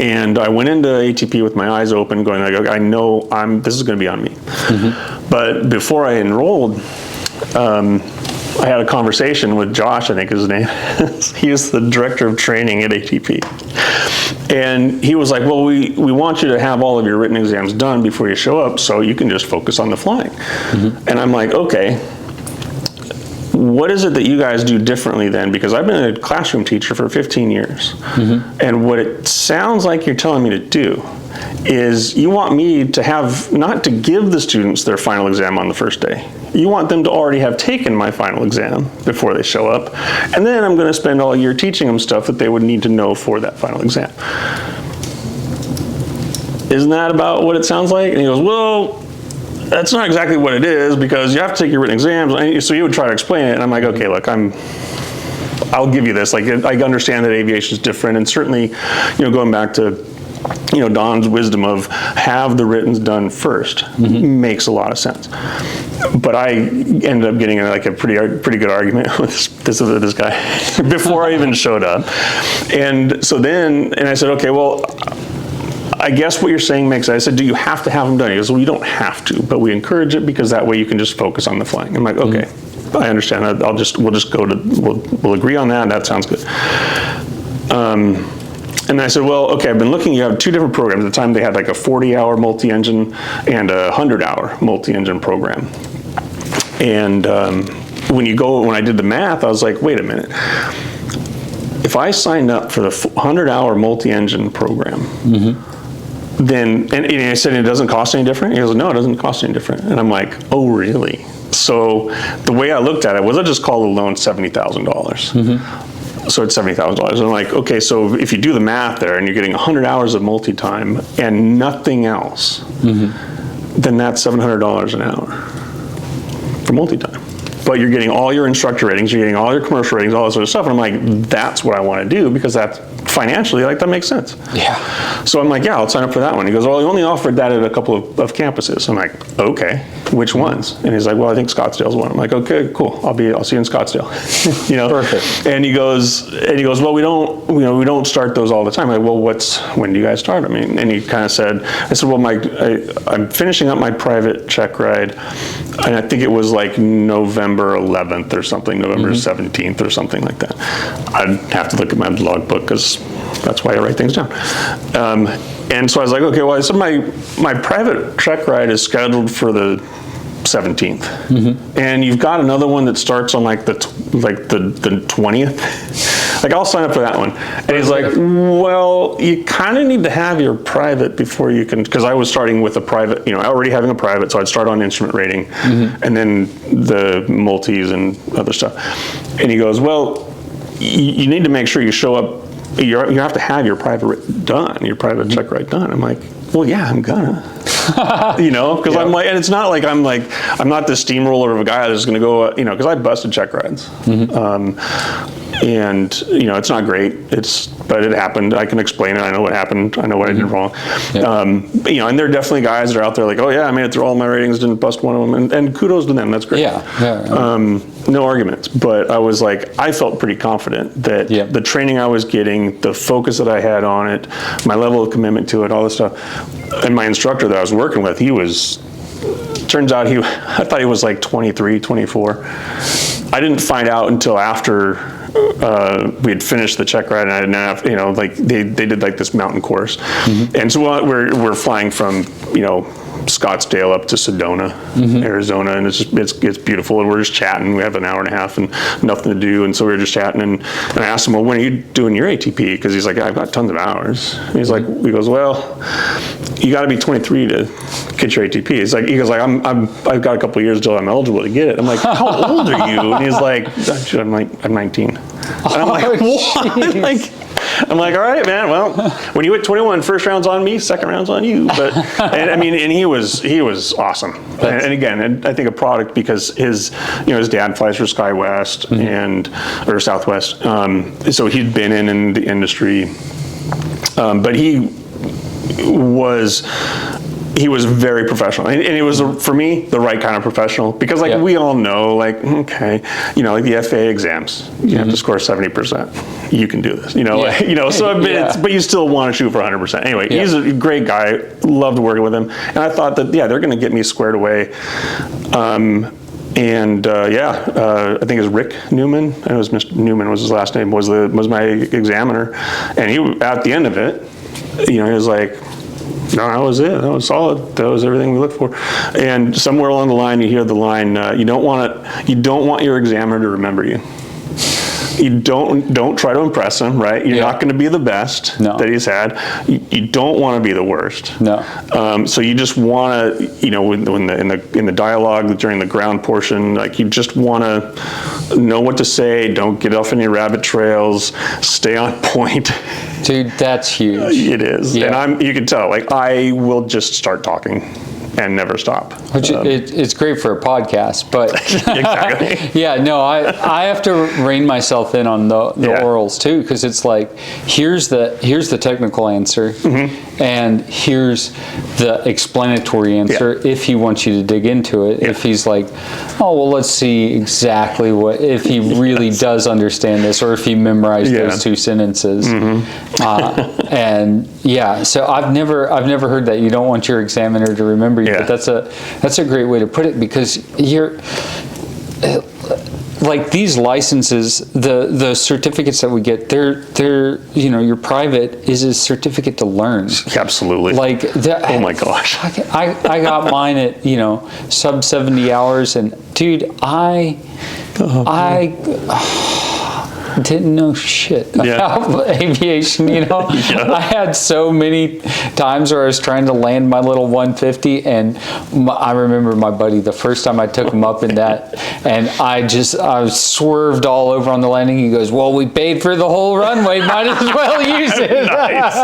And I went into ATP with my eyes open, going like, okay, I know this is going to be on me. But before I enrolled, I had a conversation with Josh, I think his name is. He is the director of training at ATP. And he was like, well, we want you to have all of your written exams done before you show up so you can just focus on the flying. And I'm like, okay, what is it that you guys do differently then? Because I've been a classroom teacher for 15 years. And what it sounds like you're telling me to do is you want me to have, not to give the students their final exam on the first day. You want them to already have taken my final exam before they show up. And then I'm going to spend all year teaching them stuff that they would need to know for that final exam. Isn't that about what it sounds like? And he goes, well, that's not exactly what it is, because you have to take your written exams. And so he would try to explain it. And I'm like, okay, look, I'll give you this. Like, I understand that aviation is different. And certainly, going back to Don's wisdom of have the writtens done first makes a lot of sense. But I ended up getting like a pretty good argument with this guy before I even showed up. And so then, I said, okay, well, I guess what you're saying makes sense. I said, do you have to have them done? He goes, well, you don't have to, but we encourage it because that way you can just focus on the flying. I'm like, okay, I understand. We'll just go to, we'll agree on that. That sounds good. And I said, well, okay, I've been looking, you have two different programs. At the time they had like a 40-hour multi-engine and a 100-hour multi-engine program. And when I did the math, I was like, wait a minute. If I signed up for the 100-hour multi-engine program, then, and I said, it doesn't cost any different? He goes, no, it doesn't cost any different. And I'm like, oh, really? So the way I looked at it was, I just called the loan $70,000. So it's $70,000. And I'm like, okay, so if you do the math there and you're getting 100 hours of multi-time and nothing else, then that's $700 an hour for multi-time. But you're getting all your instructor ratings, you're getting all your commercial ratings, all that sort of stuff. And I'm like, that's what I want to do, because that's financially, like, that makes sense. Yeah. So I'm like, yeah, I'll sign up for that one. He goes, well, he only offered that at a couple of campuses. I'm like, okay, which ones? And he's like, well, I think Scottsdale's one. I'm like, okay, cool. I'll see you in Scottsdale. Perfect. And he goes, well, we don't start those all the time. I'm like, well, when do you guys start? I mean, and he kind of said, I said, well, I'm finishing up my private check ride, and I think it was like November 11th or something, November 17th or something like that. I'd have to look at my logbook, because that's why I write things down. And so I was like, okay, well, I said my private check ride is scheduled for the 17th, and you've got another one that starts on like the 20th. Like, I'll sign up for that one. And he's like, well, you kind of need to have your private before you can, because I was starting with a private, already having a private, so I'd start on instrument rating, and then the multis and other stuff. And he goes, well, you need to make sure you show up. You have to have your private done, your private check ride done. I'm like, well, yeah, I'm gonna. Because I'm like, and it's not like I'm not this steamroller of a guy that's going to go, because I busted check rides. And, it's not great. But it happened. I can explain it. I know what happened. I know what I did wrong. And there are definitely guys that are out there like, oh yeah, I made it through all my ratings, didn't bust one of them. And kudos to them. That's great. No arguments. But I was like, I felt pretty confident that the training I was getting, the focus that I had on it, my level of commitment to it, all this stuff, and my instructor that I was working with, turns out I thought he was like 23, 24. I didn't find out until after we had finished the check ride, and I didn't have, they did like this mountain course. And so we're flying from, Scottsdale up to Sedona, Arizona, and it's beautiful, and we're just chatting. We have an hour and a half and nothing to do, and so we were just chatting, and I asked him, well, when are you doing your ATP? Because he's like, I've got tons of hours. And he goes, well, you got to be 23 to get your ATP. He goes, I've got a couple of years until I'm eligible to get it. I'm like, how old are you? And he's like, I'm 19. And I'm like, what? I'm like, all right, man. Well, when you hit 21, first round's on me, second round's on you. But and I mean, and he was awesome. And again, I think a product because his dad flies for SkyWest or Southwest, so he'd been in the industry, but he was very professional, and it was for me the right kind of professional because we all know like the FAA exams you have to score 70%. You can do this, but you still want to shoot for 100%. Anyway, he's a great guy. Loved working with him, and I thought that they're going to get me squared away. I think it was Rick Newman. I know it was Mr. Newman was his last name. Was my examiner, and he at the end of it, he was like, no, that was it. That was solid. That was everything we looked for. And somewhere along the line, you hear the line, you don't want your examiner to remember you. You don't try to impress him, right? You're not going to be the best that he's had. You don't want to be the worst. No. So you just want to, in the dialogue during the ground portion, like you just want to know what to say. Don't get off any rabbit trails. Stay on point. Dude, that's huge. It is, and you can tell. Like I will just start talking and never stop. Which it's great for a podcast, but exactly. I have to rein myself in on the orals too, because it's like here's the technical answer, and here's the explanatory answer if he wants you to dig into it. If he's like, oh well, let's see exactly if he really does understand this, or if he memorized those two sentences, so I've never heard that you don't want your examiner to remember you. But that's a great way to put it, because you're like these licenses, the certificates that we get, they're your private is a certificate to learn. Absolutely. Like that. Oh my gosh. I got mine at sub 70 hours, and dude, I didn't know shit about aviation, I had so many times where I was trying to land my little 150, and I remember my buddy, the first time I took him up in that, and I swerved all over on the landing. He goes, well, we paid for the whole runway, might as well use it. Nice.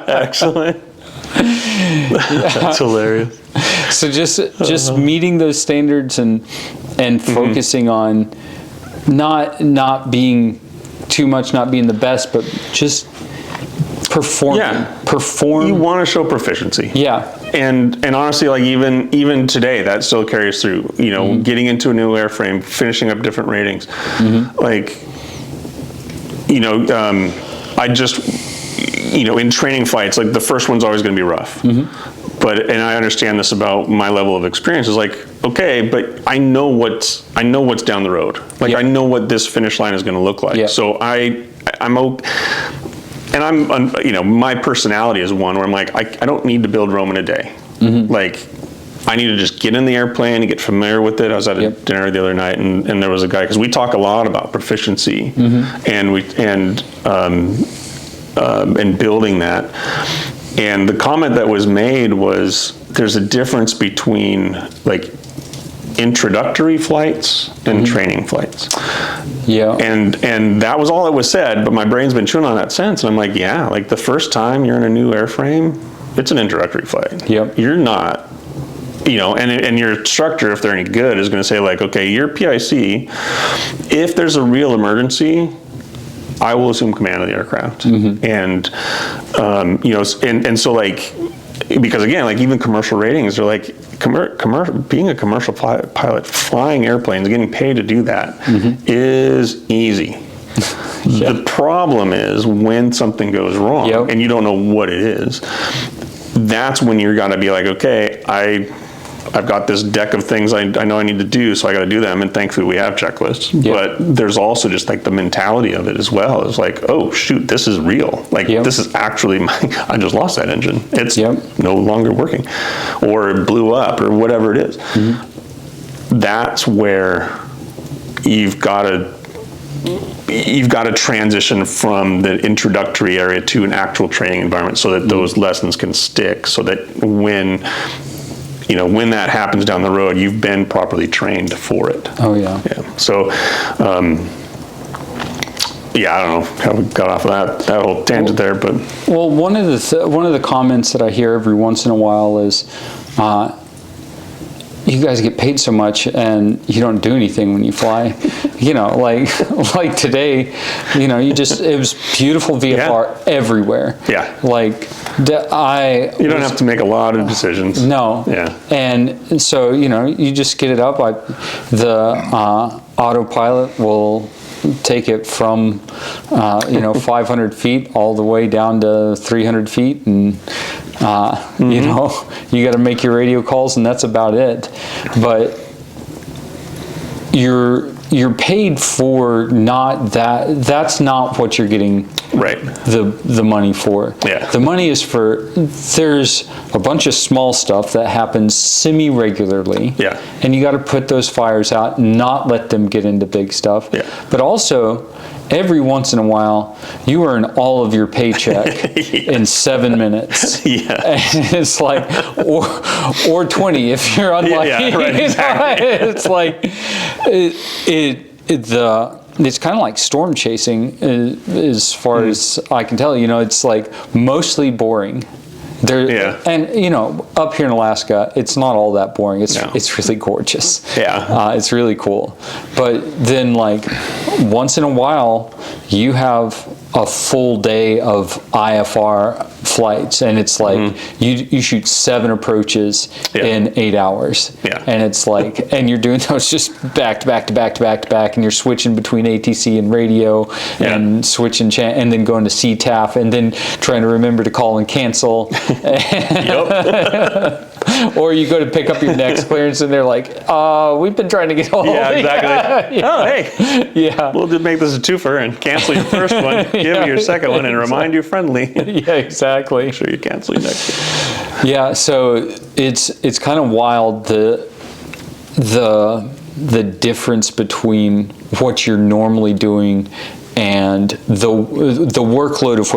Excellent. That's hilarious. So just meeting those standards and focusing on not being too much, not being the best, but just performing. Perform. You want to show proficiency. Yeah. And honestly, like even today, that still carries through. Getting into a new airframe, finishing up different ratings. Like, I just, in training flights, like the first one's always going to be rough. And I understand this about my level of experience. Is like, okay, but I know what's down the road. Like I know what this finish line is going to look like. So I'm okay. And my personality is one where I'm like, I don't need to build Rome in a day. Like I need to just get in the airplane and get familiar with it. I was at a dinner the other night, and there was a guy, because we talk a lot about proficiency and building that. And the comment that was made was, there's a difference between like introductory flights and training flights. And that was all that was said, but my brain's been chewing on that since. And I'm like, like the first time you're in a new airframe, it's an introductory flight. You're not, and your instructor, if they're any good, is going to say like, okay, your PIC, if there's a real emergency, I will assume command of the aircraft. And, and so like, because again, like even commercial ratings are like, being a commercial pilot, flying airplanes, getting paid to do that is easy. The problem is when something goes wrong and you don't know what it is, that's when you're gonna be like, okay, I've got this deck of things I know I need to do, so I got to do them. And thankfully we have checklists. But there's also just like the mentality of it as well. It's like, oh shoot, this is real. Like this is actually I just lost that engine. It's no longer working, or it blew up, or whatever it is. That's where you've got to transition from the introductory area to an actual training environment, so that those lessons can stick. So that when that happens down the road, you've been properly trained for it. So, yeah, I don't know how we got off of that whole tangent there, but Well, one of the comments that I hear every once in a while is, you guys get paid so much and you don't do anything when you fly. You know, like today, you know, it was beautiful VFR everywhere. Yeah. Like you don't have to make a lot of decisions. No. Yeah. And so, you know, you just get it up. The autopilot will take it from, 500 feet all the way down to 300 feet. And, you know, you got to make your radio calls and that's about it. But you're paid for not that. That's not what you're getting the money for. Yeah. The money is for, there's a bunch of small stuff that happens semi-regularly. Yeah. And you got to put those fires out and not let them get into big stuff. Yeah. But also, every once in a while, you earn all of your paycheck in 7 minutes. Yeah. And it's like, or 20 if you're unlucky. Yeah, right, exactly. It's like, it's kind of like storm chasing as far as I can tell. You know, it's like mostly boring. And you know, up here in Alaska, it's not all that boring. It's really gorgeous. Yeah. It's really cool. But then, like, once in a while, you have a full day of IFR flights, and it's like you shoot 7 approaches in 8 hours. Yeah. And it's like, and you're doing those just back to back to back to back to back, and you're switching between ATC and radio, and switching and then going to CTAF, and then trying to remember to call and cancel. Yep. Or you go to pick up your next clearance and they're like, we've been trying to get hold of you. Yeah, exactly. Yeah. Oh, hey. Yeah. We'll just make this a twofer and cancel your first one, give me your second one, and remind you friendly. Yeah, exactly. Make sure you cancel your next one. Yeah, so it's kind of wild the difference between what you're normally doing and the workload of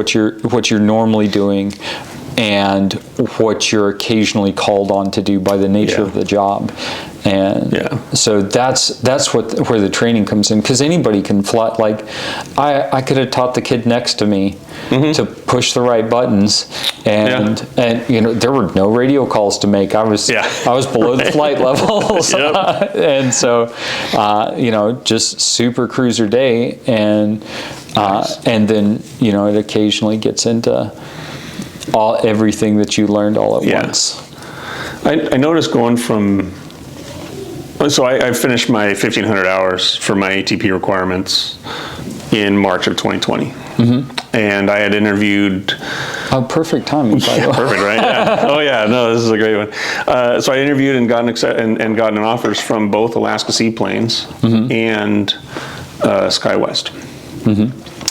what you're normally doing and what you're occasionally called on to do by the nature of the job. And so that's where the training comes in, because anybody can fly. Like I could have taught the kid next to me to push the right buttons, and you know, there were no radio calls to make. I was below the flight levels. And so you know, just super cruiser day, and then you know, it occasionally gets into everything that you learned all at once. I noticed going from, so I finished my 1,500 hours for my ATP requirements in March of 2020. And I had interviewed... Oh, perfect timing, by the way. Perfect, right? Yeah. Oh, yeah. No, this is a great one. So I interviewed and gotten offers from both Alaska Seaplanes and SkyWest.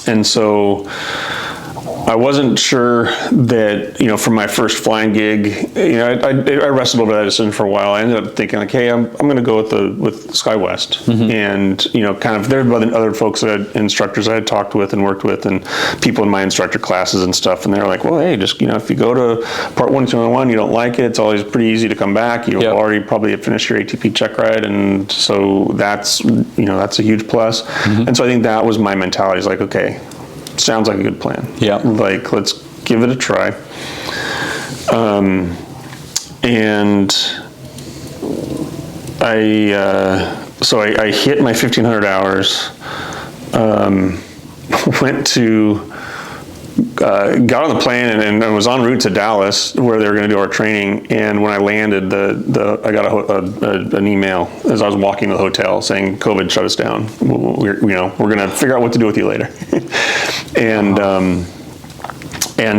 And so I wasn't sure that, you know, from my first flying gig, you know, I wrestled over that decision for a while. I ended up thinking, like, hey, I'm going to go with SkyWest. And, you know, kind of, there were other folks, instructors I had talked with and worked with, and people in my instructor classes and stuff. And they're like, well, hey, just, you know, if you go to part 1, 2, and 1, you don't like it, it's always pretty easy to come back. You've already probably finished your ATP check ride. And so that's, you know, that's a huge plus. And so I think that was my mentality. It's like, okay, sounds like a good plan. Yeah. Like, let's give it a try. And I hit my 1,500 hours, went to, got on the plane and I was en route to Dallas where they were going to do our training. And when I landed, I got an email as I was walking to the hotel saying COVID shut us down. We're going to figure out what to do with you later. And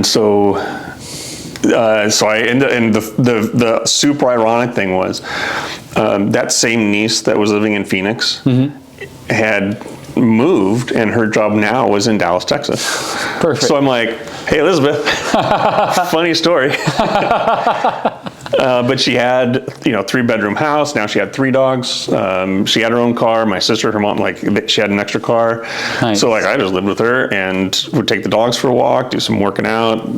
so I ended, and the super ironic thing was that same niece that was living in Phoenix had moved, and her job now was in Dallas, Texas. Perfect. So I'm like, hey, Elizabeth, funny story. But she had, 3-bedroom house. Now she had 3 dogs. She had her own car. My sister, her mom, she had an extra car. Nice. So I just lived with her and would take the dogs for a walk, do some working out,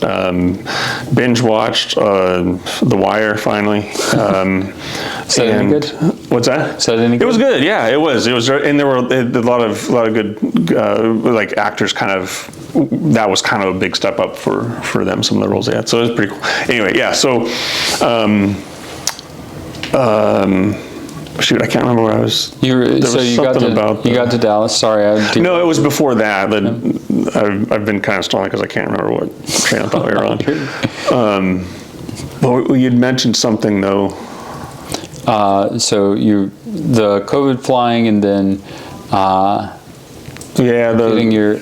binge watched The Wire finally. Is that any good? What's that? Is that any good? It was good. Yeah, it was, and there were a lot of good actors. Kind of, that was kind of a big step up for them. Some of the roles they had, so it was pretty cool. Anyway, yeah. So, shoot, I can't remember where I was. You got to Dallas. Sorry, no, it was before that. I've been kind of stalling because I can't remember what train of thought we were on. Well, you'd mentioned something though. So the COVID flying, and then getting your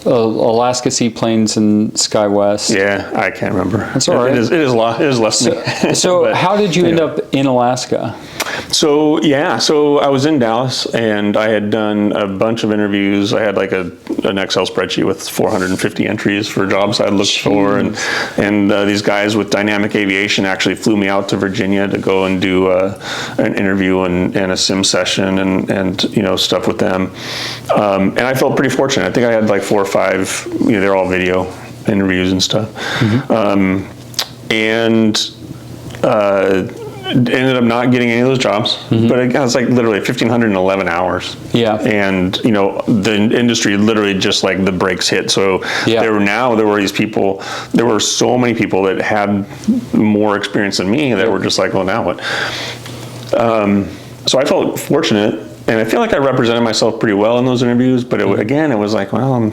Alaska Seaplanes and SkyWest. Yeah, I can't remember. That's all right. It is less than me. So how did you end up in Alaska? So I was in Dallas and I had done a bunch of interviews. I had an Excel spreadsheet with 450 entries for jobs I looked for, and these guys with Dynamic Aviation actually flew me out to Virginia to go and do an interview and a sim session and stuff with them. And I felt pretty fortunate. I think I had 4 or 5. They're all video interviews and stuff. Ended up not getting any of those jobs, but it was literally 1,511 hours. Yeah. And the industry literally just the brakes hit. So there were these people. There were so many people that had more experience than me that were just well, now what? So I felt fortunate, and I feel like I represented myself pretty well in those interviews. But it was well,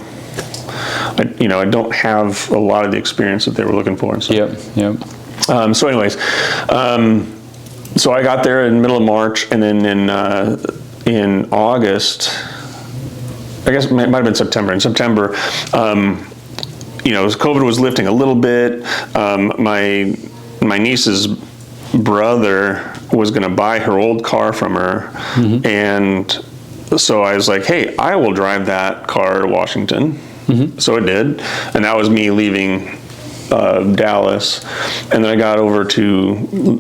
I don't have a lot of the experience that they were looking for. And stuff. Yep. So anyways, so I got there in the middle of March, and then in August, I guess it might have been September. In September, COVID was lifting a little bit. My niece's brother was going to buy her old car from her, and so I was like, "Hey, I will drive that car to Washington." So it did, and that was me leaving Dallas, and then I got over to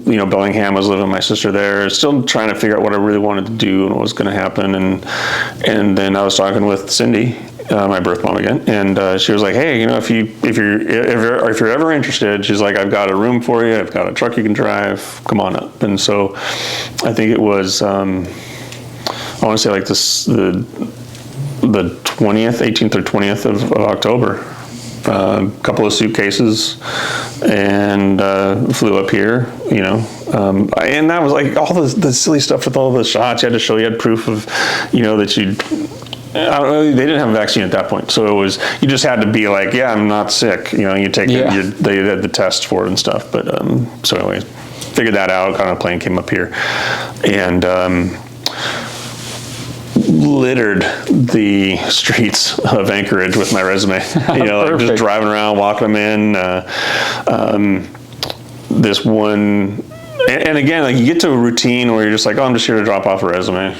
Bellingham. I was living with my sister there, still trying to figure out what I really wanted to do and what was going to happen. And then I was talking with Cindy, my birth mom again, and she was like, "Hey, if you're ever interested," she's like, "I've got a room for you. I've got a truck you can drive. Come on up." And so I think it was I want to say the 18th or 20th of October. A couple of suitcases and flew up here, and that was all the silly stuff with all the shots. You had to show you had proof of, that you. I don't know. They didn't have a vaccine at that point, so it was you just had to be yeah, I'm not sick. You take they had the test for it and stuff. But so anyway, figured that out. Got on a plane, came up here, and. Littered the streets of Anchorage with my resume, just driving around, walking them in. This one, and again, you get to a routine where you're just oh, I'm just here to drop off a resume,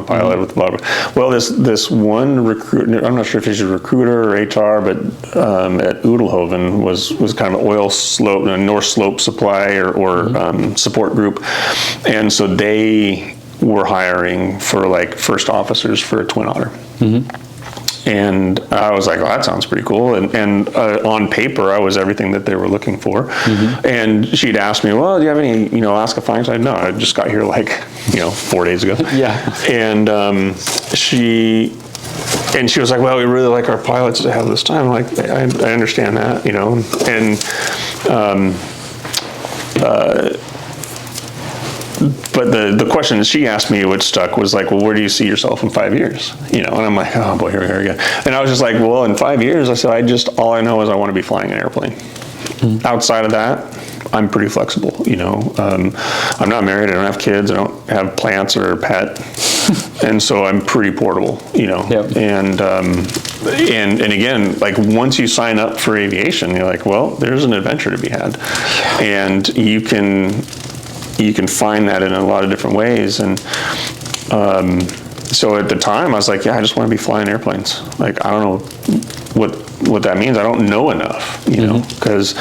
pilot with blah, blah. Well, this one recruiter, I'm not sure if he's a recruiter or HR, but at Udelhoven was kind of an oil slope, a North Slope supply or support group, and so they were hiring for first officers for a Twin Otter. And I was like, well, that sounds pretty cool. And on paper, I was everything that they were looking for. And she'd asked me, well, do you have any, Alaska flying? I said, no, I just got here 4 days ago. And she was like, well, we really like our pilots to have this time. I'm like, I understand that, but the question that she asked me, which stuck, was well, where do you see yourself in 5 years? And I'm like, oh boy, here we are again. And I was just like, well, in 5 years, I said, all I know is I want to be flying an airplane. Outside of that, I'm pretty flexible. I'm not married. I don't have kids. I don't have plants or a pet, and so I'm pretty portable. And again, once you sign up for aviation, you're like, well, there's an adventure to be had, and you can find that in a lot of different ways. And so at the time I was like, yeah, I just want to be flying airplanes. I don't know what what that means. I don't know enough, you know, because,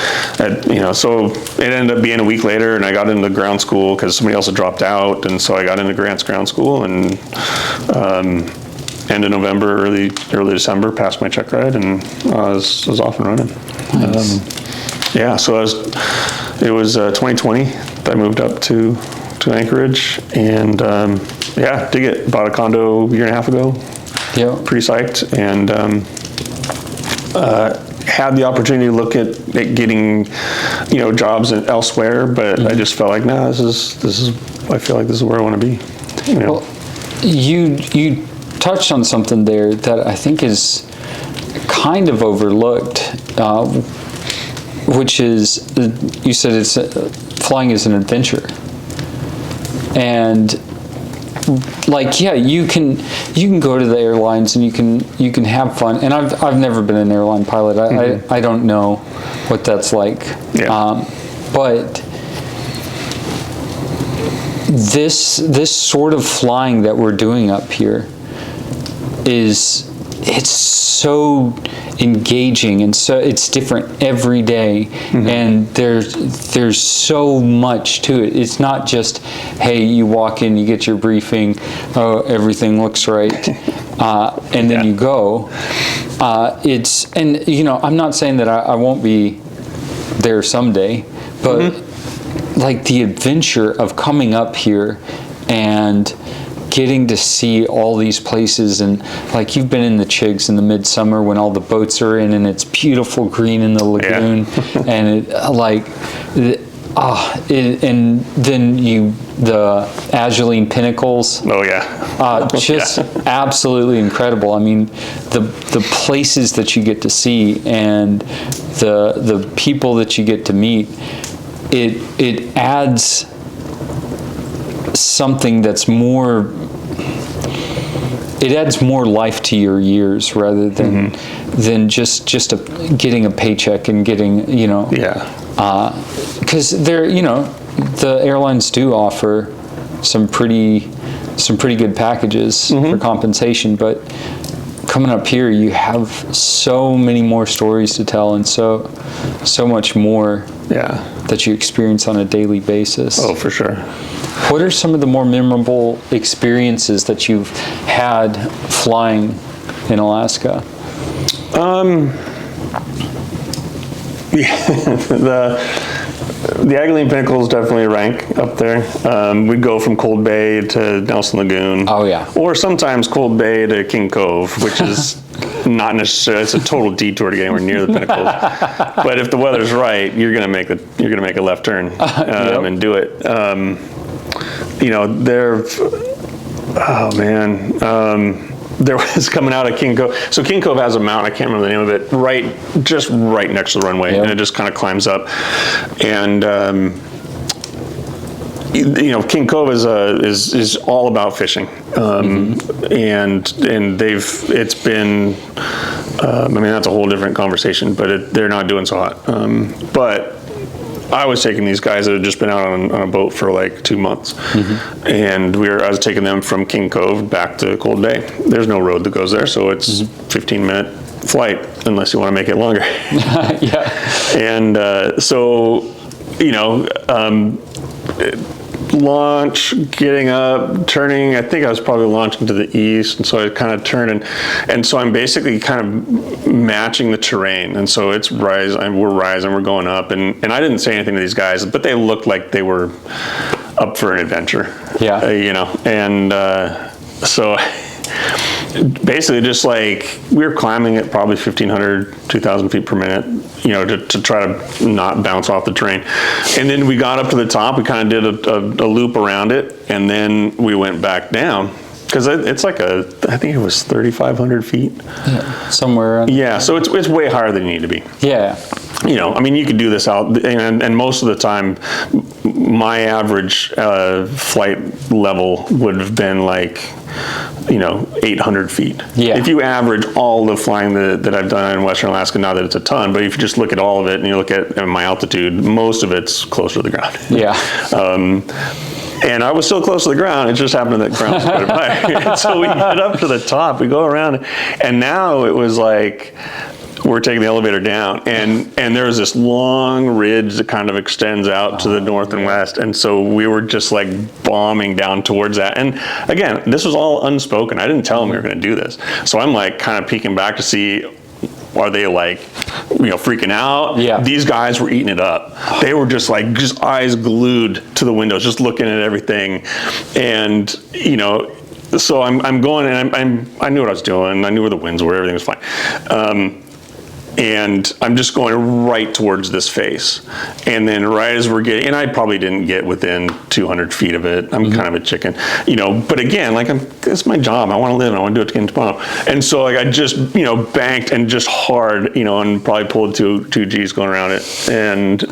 you know, so it ended up being a week later, and I got into ground school because somebody else had dropped out, and so I got into Grant's ground school, and end of November, early December, passed my check ride, and I was off and running. Nice. Yeah, so it was 2020 that I moved up to Anchorage, and yeah, dig it. Bought a condo a year and a half ago. Yeah. Pretty psyched, and had the opportunity to look at getting, you know, jobs elsewhere, but I just felt like, nah, this is. I feel like this is where I want to be. You know? Well, you touched on something there that I think is kind of overlooked, which is, you said flying is an adventure. And like, yeah, you can go to the airlines and you can have fun. And I've never been an airline pilot. I don't know what that's like. Yeah. But this sort of flying that we're doing up here it's so engaging, and so it's different every day, and there's so much to it. It's not just, hey, you walk in, you get your briefing, oh, everything looks right, and then you go. And you know, I'm not saying that I won't be there someday, but like the adventure of coming up here and getting to see all these places, and like you've been in the Chigs in the midsummer when all the boats are in and it's beautiful green in the lagoon, and and then the Azuline Pinnacles. Oh yeah. Just absolutely incredible. I mean, the places that you get to see and the people that you get to meet, it adds something that's more, it adds more life to your years rather than just getting a paycheck and getting, you know, because they're, you know, the airlines do offer some pretty good packages for compensation, but coming up here you have so many more stories to tell, and so much more that you experience on a daily basis. Oh, for sure. What are some of the more memorable experiences that you've had flying in Alaska? The Azuline Pinnacles definitely rank up there. We'd go from Cold Bay to Nelson Lagoon. Oh yeah. Or sometimes Cold Bay to King Cove, which is not necessarily, it's a total detour to get anywhere near the Pinnacles. But if the weather's right, you're gonna make a left turn and do it. You know, there was coming out of King Cove. So King Cove has a mountain, I can't remember the name of it, just right next to the runway, and it just kind of climbs up. And you know, King Cove is all about fishing, and it's been. I mean, that's a whole different conversation, but they're not doing so hot. But I was taking these guys that had just been out on a boat for like 2 months, and I was taking them from King Cove back to Cold Bay. There's no road that goes there, so it's 15-minute flight unless you want to make it longer. And so, you know, launch, getting up, turning. I think I was probably launching to the east, and so I kind of turned, and so I'm basically kind of matching the terrain, and so it's we're rising, we're going up, and I didn't say anything to these guys, but they looked like they were up for an adventure. You know, and so basically just like we were climbing at probably 1,500, 2,000 feet per minute, you know, to try to not bounce off the terrain. And then we got up to the top, we kind of did a loop around it, and then we went back down. Because it's like I think it was 3,500 feet. Yeah, somewhere around. Yeah, so it's way higher than you need to be. Yeah. You know, I mean, you could do this out, and most of the time, my average flight level would have been like, you know, 800 feet. Yeah. If you average all the flying that I've done in Western Alaska, not that it's a ton, but if you just look at all of it and you look at my altitude, most of it's closer to the ground. Yeah. And I was still close to the ground. It just happened that the ground was quite high. And so we get up to the top, we go around, and now it was like we're taking the elevator down, and there's this long ridge that kind of extends out to the north and west, and so we were just like bombing down towards that. And again, this was all unspoken. I didn't tell them we were going to do this, so I'm like kind of peeking back to see, are they like, freaking out? Yeah. These guys were eating it up. They were just eyes glued to the windows, just looking at everything, and so I'm going, and I knew what I was doing. I knew where the winds were. Everything was fine. And I'm just going right towards this face. And then right as we're getting, and I probably didn't get within 200 feet of it. I'm kind of a chicken, but again, like it's my job. I want to live and I want to do it again tomorrow. And so like I just, banked and just hard, and probably pulled two G's going around it. And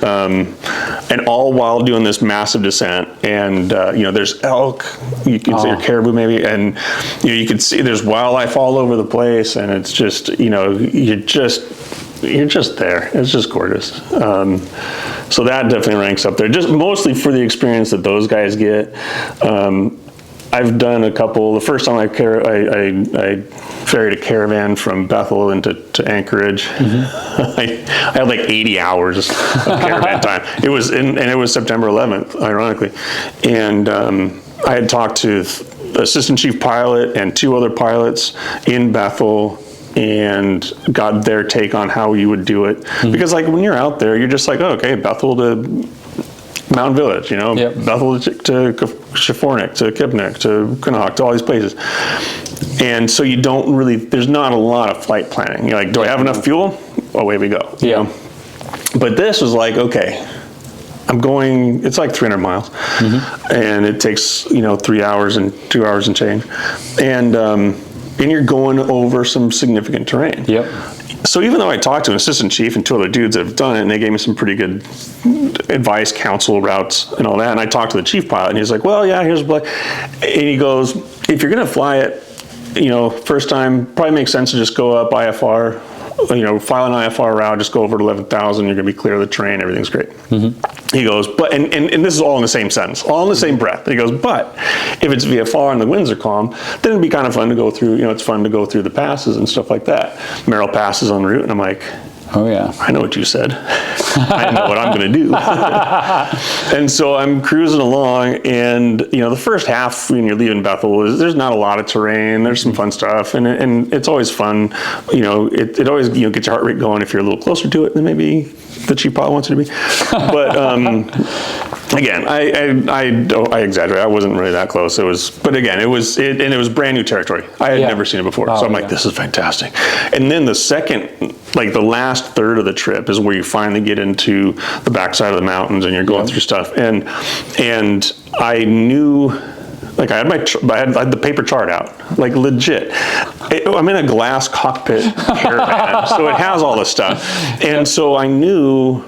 all while doing this massive descent. And, there's elk, you can see, or caribou maybe. And, you can see there's wildlife all over the place. And it's just, you're just there. It's just gorgeous. So that definitely ranks up there, just mostly for the experience that those guys get. I've done a couple. The first time I ferried a caravan from Bethel into Anchorage. I had like 80 hours of caravan time. It was September 11th, ironically, and I had talked to the assistant chief pilot and 2 other pilots in Bethel, and got their take on how you would do it. Because like when you're out there, you're just like, oh, okay, Bethel to Mountain Village, Bethel to Chafornik, to Kipnik, to Quinhagak, to all these places. And so you don't really, there's not a lot of flight planning. You're like, do I have enough fuel? Away we go. Yeah. But this was like, okay, I'm going, it's like 300 miles. And it takes, 3 hours and 2 hours and change. And you're going over some significant terrain. Yep. So even though I talked to an assistant chief and 2 other dudes that have done it, and they gave me some pretty good advice, counsel, routes, and all that, and I talked to the chief pilot, and he's like, well, yeah, here's what, and he goes, if you're going to fly it, first time, probably makes sense to just go up IFR, file an IFR route, just go over to 11,000, you're going to be clear of the terrain, everything's great. He goes, but, and this is all in the same sentence, all in the same breath. He goes, but if it's VFR and the winds are calm, then it'd be kind of fun to go through, it's fun to go through the passes and stuff like that. Merrill Pass is en route, and I'm like, oh yeah, I know what you said. I know what I'm going to do. And so I'm cruising along, and the first half when you're leaving Bethel, there's not a lot of terrain. There's some fun stuff, and it's always fun. It always gets your heart rate going if you're a little closer to it than maybe the chief pilot wants you to be. But again, I exaggerate. I wasn't really that close. But again, it was brand new territory. I had never seen it before, so I'm like, this is fantastic. And then the second, like the last third of the trip is where you finally get into the backside of the mountains and you're going through stuff. And I knew, like I had the paper chart out, like legit. I'm in a glass cockpit caravan, so it has all this stuff. And so I knew,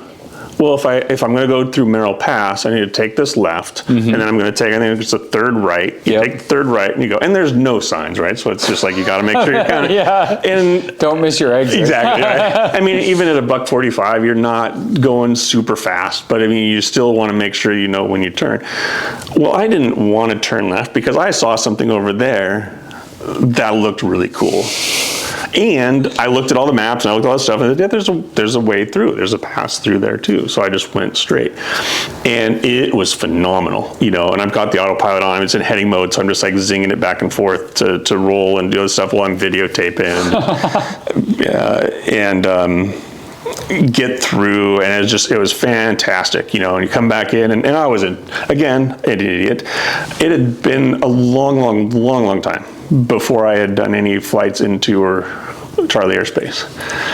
well, if I'm going to go through Merrill Pass, I need to take this left, and then I'm going to take, I think it's the third right. You take the third right, and you go, and there's no signs, right? So it's just like you got to make sure you're kind of, and don't miss your exit. Exactly, right? I mean, even at a $145, you're not going super fast, but I mean, you still want to make sure you know when you turn. Well, I didn't want to turn left because I saw something over there that looked really cool. And I looked at all the maps and I looked at all the stuff, and there's a way through. There's a pass through there too. So I just went straight, and it was phenomenal, And I've got the autopilot on. It's in heading mode, so I'm just like zinging it back and forth to roll and do other stuff while I'm videotaping. Get through, and it was fantastic, And you come back in, and I was again an idiot. It had been a long time before I had done any flights into or Charlie airspace.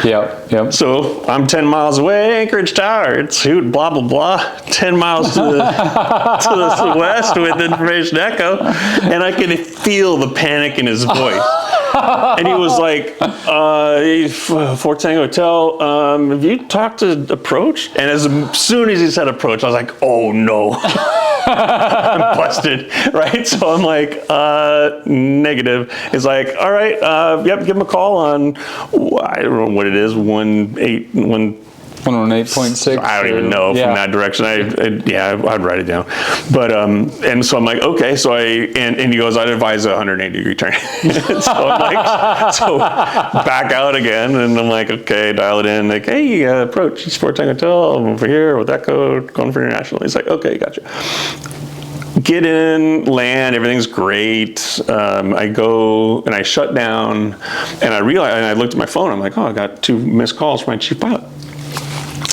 Yep. So I'm 10 miles away, Anchorage Tower, it's hoot, blah, blah, blah, 10 miles to the west with information echo, and I could feel the panic in his voice. And he was like, Fort Tango Hotel, have you talked to approach? And as soon as he said approach, I was like, oh no. I'm busted, right? So I'm like, negative. He's like, all right, yep, give him a call on, I don't know what it is, 1-800-4 108.6. I don't even know from that direction. I'd write it down. But, and so I'm like, okay. So and he goes, I'd advise a 180-degree turn. So I'm like, so back out again. And I'm like, okay, dial it in. Like, hey, approach Sport Tank Hotel. I'm over here with that code, going for international. He's like, okay, gotcha. Get in, land, everything's great. I go and I shut down, and I realized, and I looked at my phone. I'm like, oh, I got 2 missed calls from my chief pilot.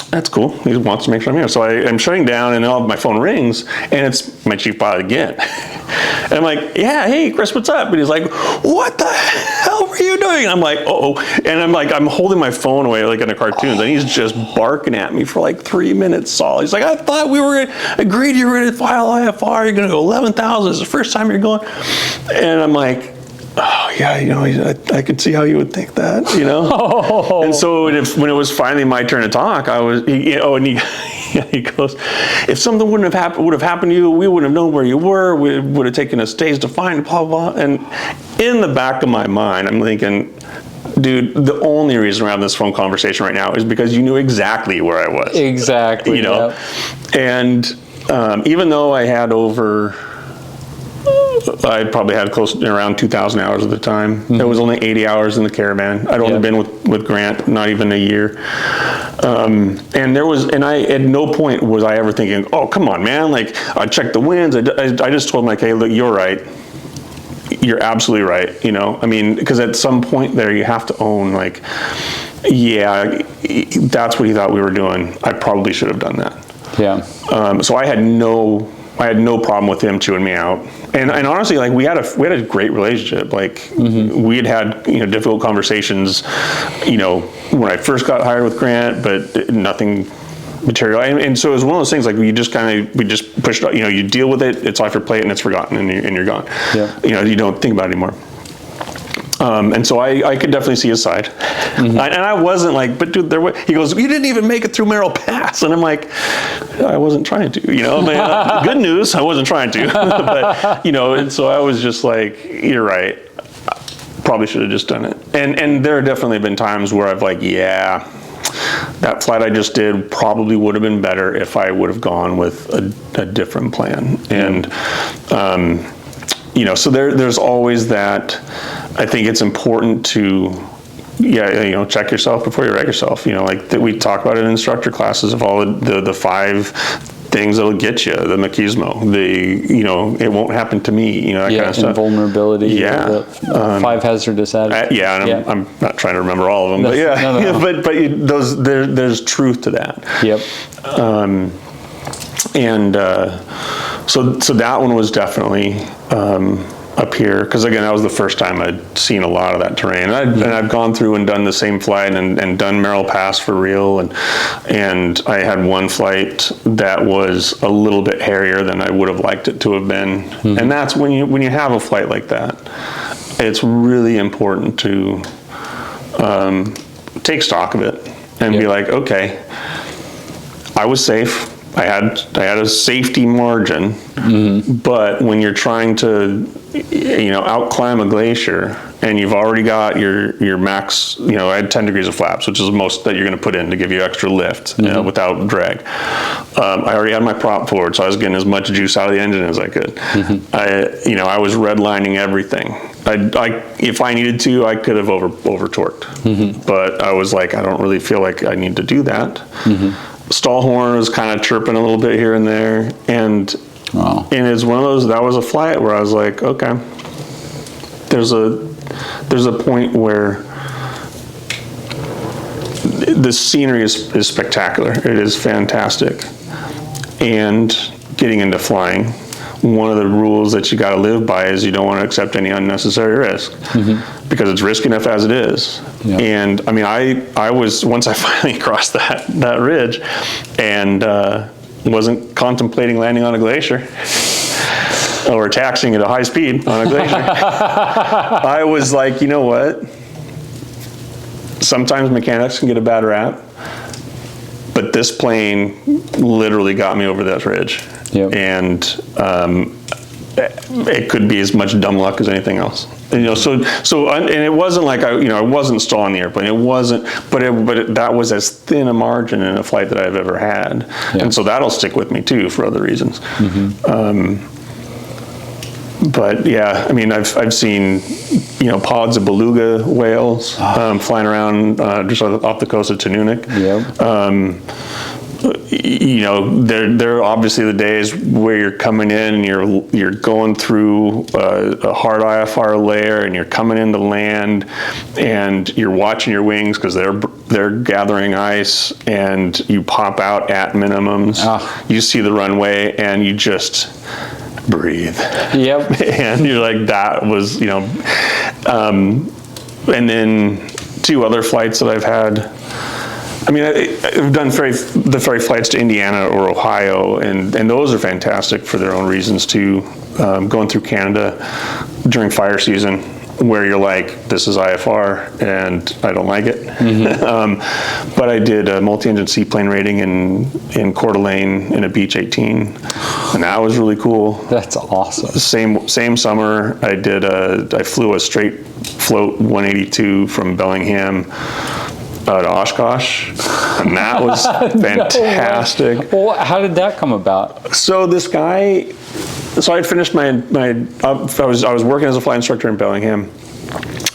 That's cool. He wants to make sure I'm here. So I'm shutting down, and my phone rings, and it's my chief pilot again. And I'm like, yeah, hey, Chris, what's up? And he's like, what the hell were you doing? And I'm like, uh-oh. And I'm like, I'm holding my phone away like in the cartoons, and he's just barking at me for like 3 minutes solid. He's like, I thought we were agreed you were going to file IFR. You're going to go 11,000. It's the first time you're going. And I'm like, oh yeah, I could see how you would think that, Oh. And so when it was finally my turn to talk, he goes, if something would have happened to you, we wouldn't have known where you were. We would have taken us days to find, blah, blah, blah. And in the back of my mind, I'm thinking, dude, the only reason we're having this phone conversation right now is because you knew exactly where I was. Exactly. Yep. And even though I had I probably had close to around 2,000 hours at the time. Mm-hmm. There was only 80 hours in the Caravan. I'd only been with Grant not even a year. And I at no point was I ever thinking, oh, come on, man. Like, I checked the winds. I just told him, like, hey, look, you're right. You're absolutely right. I mean, because at some point there you have to own, like, yeah, that's what he thought we were doing. I probably should have done that. Yeah. So I had no problem with him chewing me out. And honestly, like, we had a great relationship. Like, we had difficult conversations, when I first got hired with Grant, but nothing material. And so it was one of those things, like, we just pushed it, you deal with it, it's off your plate and it's forgotten and you're gone. Yeah. You don't think about it anymore. And so I could definitely see his side. Mm-hmm. And I wasn't like, but dude, he goes, you didn't even make it through Merrill Pass. And I'm like, I wasn't trying to, good news, I wasn't trying to. But, and so I was just like, you're right. Probably should have just done it. And there have definitely been times where I've like, yeah, that flight I just did probably would have been better if I would have gone with a different plan. And, so there's always that. I think it's important to, check yourself before you wreck yourself. Like that we talk about in instructor classes of all the 5 things that'll get you, the machismo, it won't happen to me, that kind of stuff. Invulnerability. Yeah. 5 hazardous attitudes. And I'm not trying to remember all of them, but yeah. No. But there's truth to that. Yep. So that one was definitely up here, because again, that was the first time I'd seen a lot of that terrain. And I've gone through and done the same flight and done Merrill Pass for real, and I had one flight that was a little bit hairier than I would have liked it to have been. Mm-hmm. And that's when you have a flight like that, it's really important to take stock of it and be like, okay, I was safe. I had a safety margin, but when you're trying to, outclimb a glacier and you've already got your max, I had 10 degrees of flaps, which is the most that you're going to put in to give you extra lift without drag. I already had my prop forward, so I was getting as much juice out of the engine as I could. I was redlining everything. If I needed to, I could have over torqued, but I was like, I don't really feel like I need to do that. Stall horn was kind of chirping a little bit here and there, and it's one of those. That was a flight where I was like, okay, there's a point where the scenery is spectacular. It is fantastic, and getting into flying, one of the rules that you got to live by is you don't want to accept any unnecessary risk, because it's risky enough as it is. Yeah. And I mean, I was, once I finally crossed that ridge and wasn't contemplating landing on a glacier or taxiing at a high speed on a glacier, I was like, you know what? Sometimes mechanics can get a bad rap, but this plane literally got me over that ridge. Yep. And it could be as much dumb luck as anything else. And, and it wasn't like I wasn't stalling the airplane. It wasn't, but that was as thin a margin in a flight that I've ever had, and so that'll stick with me too for other reasons. But yeah, I mean, I've seen, pods of beluga whales flying around just off the coast of Tanunuk. There are obviously the days where you're coming in and you're going through a hard IFR layer and you're coming into land and you're watching your wings because they're gathering ice, and you pop out at minimums. You see the runway and you just breathe. And you're like, that was, and then 2 other flights that I've had. I mean, I've done the ferry flights to Indiana or Ohio, and those are fantastic for their own reasons too. Going through Canada during fire season, where you're like, this is IFR, and I don't like it. But I did a multi-engine seaplane rating in Coeur d'Alene in a Beech 18, and that was really cool. That's awesome. Same summer, I flew a straight float 182 from Bellingham to Oshkosh, and that was fantastic. Well, how did that come about? So this guy, I had finished I was working as a flight instructor in Bellingham,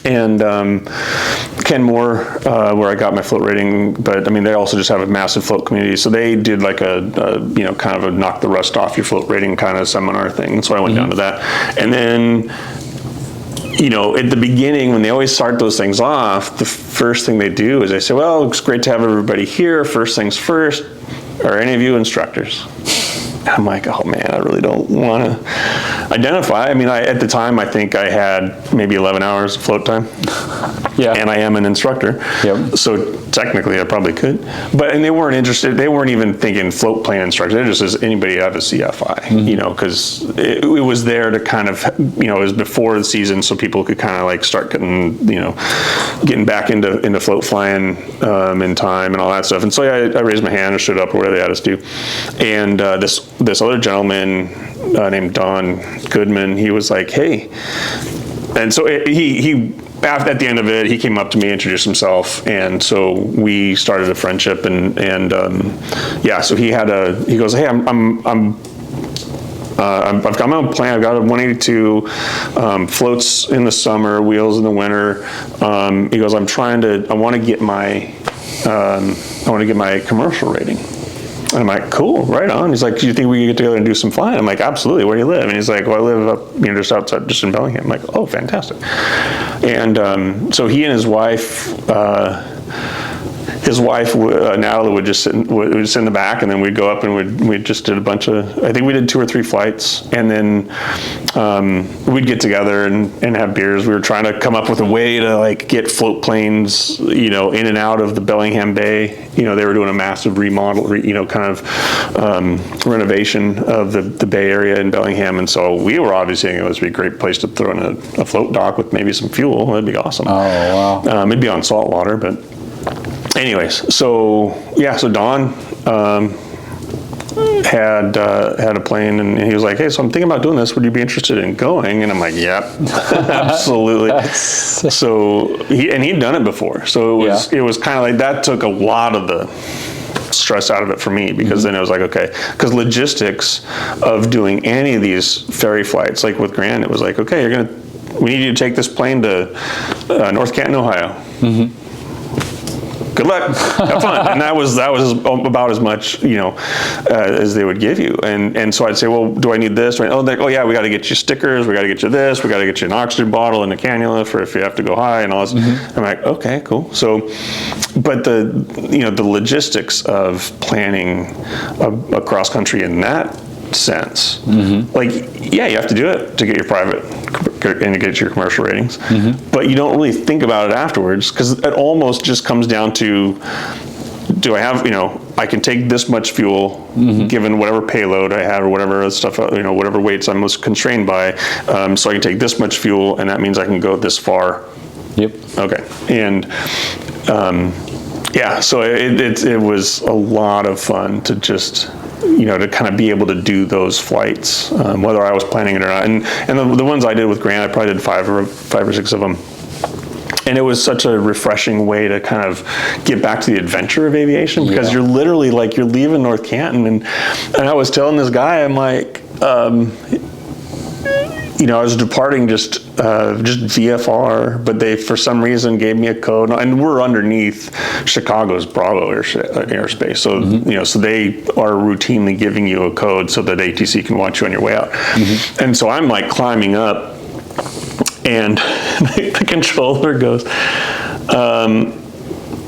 and Ken Moore, where I got my float rating, but I mean, they also just have a massive float community, so they did like a kind of a knock the rust off your float rating kind of seminar thing, so I went down to that. And then at the beginning, when they always start those things off, the first thing they do is they say, well, it's great to have everybody here. First things first, are any of you instructors? I'm like, oh man, I really don't want to identify. I mean, at the time, I think I had maybe 11 hours of float time. And I am an instructor. So technically I probably could. And they weren't interested. They weren't even thinking float plane instructor. They're just as anybody have a CFI, because it was there to kind of, it was before the season, so people could kind of like start getting back into float flying in time and all that stuff. And so I raised my hand and stood up or whatever they had us do. And this other gentleman named Don Goodman, he was like, hey. And so he at the end of it, he came up to me, introduced himself, and so we started a friendship. And so he goes, hey, I've got my own plane. I've got a 182, floats in the summer, wheels in the winter. He goes, I want to get my commercial rating. And I'm like, cool, right on. He's like, do you think we can get together and do some flying? I'm like, absolutely. Where do you live? And he's like, well, I live up, just outside, just in Bellingham. I'm like, oh, fantastic. And so he and his wife, Natalie, would just sit in the back, and then we'd go up and we just did a bunch of, I think we did 2 or 3 flights, and then we'd get together and have beers. We were trying to come up with a way to like get float planes, in and out of the Bellingham Bay. They were doing a massive remodel, kind of renovation of the Bay Area in Bellingham, and so we were obviously thinking it would be a great place to throw in a float dock with maybe some fuel. That'd be awesome. Oh wow! It'd be on salt water, but. Anyways, so Don had a plane, and he was like, hey, so I'm thinking about doing this. Would you be interested in going? And I'm like, yep, absolutely. So he'd done it before. So it was kind of like, that took a lot of the stress out of it for me, because then it was like, okay, because logistics of doing any of these ferry flights, like with Grant, it was like, okay, we need you to take this plane to North Canton, Ohio. Good luck, have fun. And that was about as much, as they would give you. And so I'd say, well, do I need this? Oh yeah, we got to get you stickers. We got to get you this. We got to get you an oxygen bottle and a cannula for if you have to go high and all this. I'm like, okay, cool. So, but the logistics of planning a cross country in that sense, like, yeah, you have to do it to get your private and to get your commercial ratings, but you don't really think about it afterwards, because it almost just comes down to, do I have, I can take this much fuel, given whatever payload I have or whatever stuff, whatever weights I'm most constrained by, so I can take this much fuel, and that means I can go this far. Okay. And so it was a lot of fun to just to kind of be able to do those flights, whether I was planning it or not. And the ones I did with Grant, I probably did five or six of them. And it was such a refreshing way to kind of get back to the adventure of aviation, because you're literally like, you're leaving North Canton. And I was telling this guy, I'm like, I was departing just VFR, but they, for some reason, gave me a code, and we're underneath Chicago's Bravo airspace. So, so they are routinely giving you a code so that ATC can watch you on your way out. And so I'm like climbing up, and the controller goes,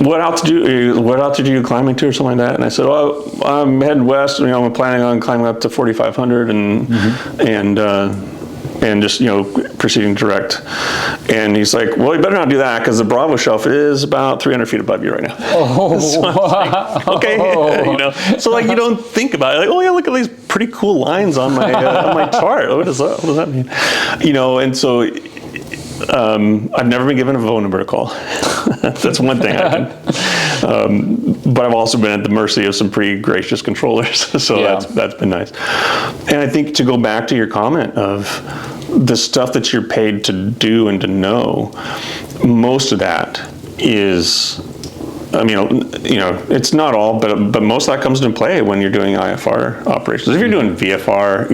what altitude are you climbing to, or something like that? And I said, well, I'm heading west, I'm planning on climbing up to 4,500 and just, proceeding direct. And he's like, well, you better not do that, because the Bravo shelf is about 300 feet above you right now. So like, okay, so like, you don't think about it, like, oh yeah, look at these pretty cool lines on my on my chart. What does that mean? And so I've never been given a phone number to call. That's one thing I can. But I've also been at the mercy of some pretty gracious controllers, so that's been nice. And I think, to go back to your comment of the stuff that you're paid to do and to know, most of that is, it's not all, but most of that comes into play when you're doing IFR operations. If you're doing VFR,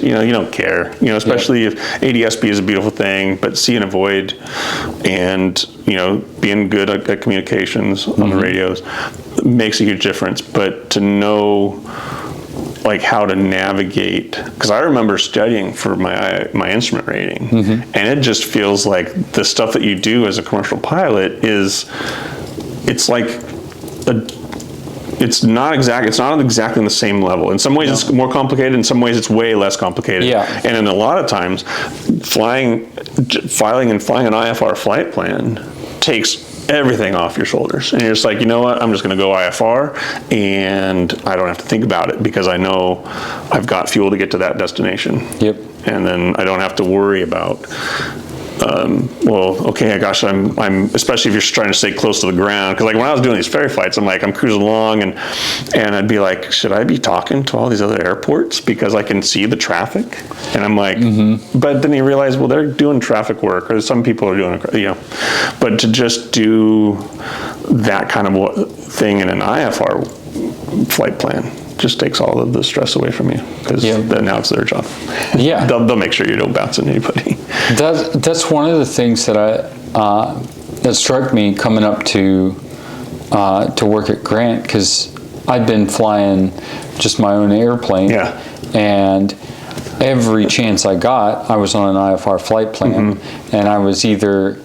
you don't care, especially if ADSB is a beautiful thing, but see and avoid, and, being good at communications on the radios makes a huge difference. But to know, like, how to navigate, because I remember studying for my instrument rating, and it just feels like the stuff that you do as a commercial pilot it's not exactly on the same level. In some ways it's more complicated, in some ways it's way less complicated. And in a lot of times, filing and flying an IFR flight plan takes everything off your shoulders. And you're just like, you know what, I'm just going to go IFR, and I don't have to think about it, because I know I've got fuel to get to that destination. And then I don't have to worry about, gosh, I'm especially if you're trying to stay close to the ground, because like when I was doing these ferry flights, I'm cruising along, and I'd be like, should I be talking to all these other airports because I can see the traffic? And I'm like, but then you realize, well, they're doing traffic work, or some people are doing, but to just do that kind of thing in an IFR flight plan just takes all of the stress away from you, because then now it's their job. They'll make sure you don't bounce into anybody. That's one of the things that that struck me coming up to work at Grant, because I'd been flying just my own airplane, and every chance I got, I was on an IFR flight plan, and I was either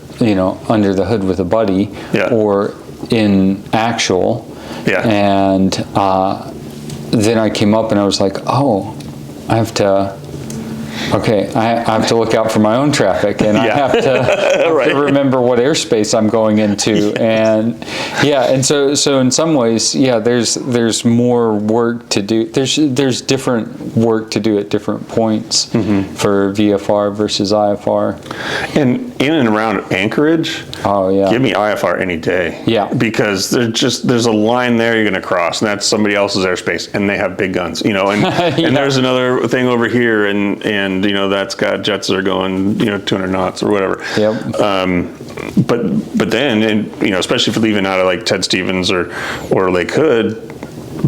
under the hood with a buddy, or in actual, and then I came up and I was like, oh, I have to look out for my own traffic, and I have to remember what airspace I'm going into, and so in some ways, there's more work to do. There's different work to do at different points for VFR versus IFR. And in and around Anchorage, give me IFR any day. Because there's a line there you're going to cross, and that's somebody else's airspace, and they have big guns, and and there's another thing over here, and that's got jets that are going 200 knots or whatever. But then, and especially if you're leaving out of like Ted Stevens or Lake Hood,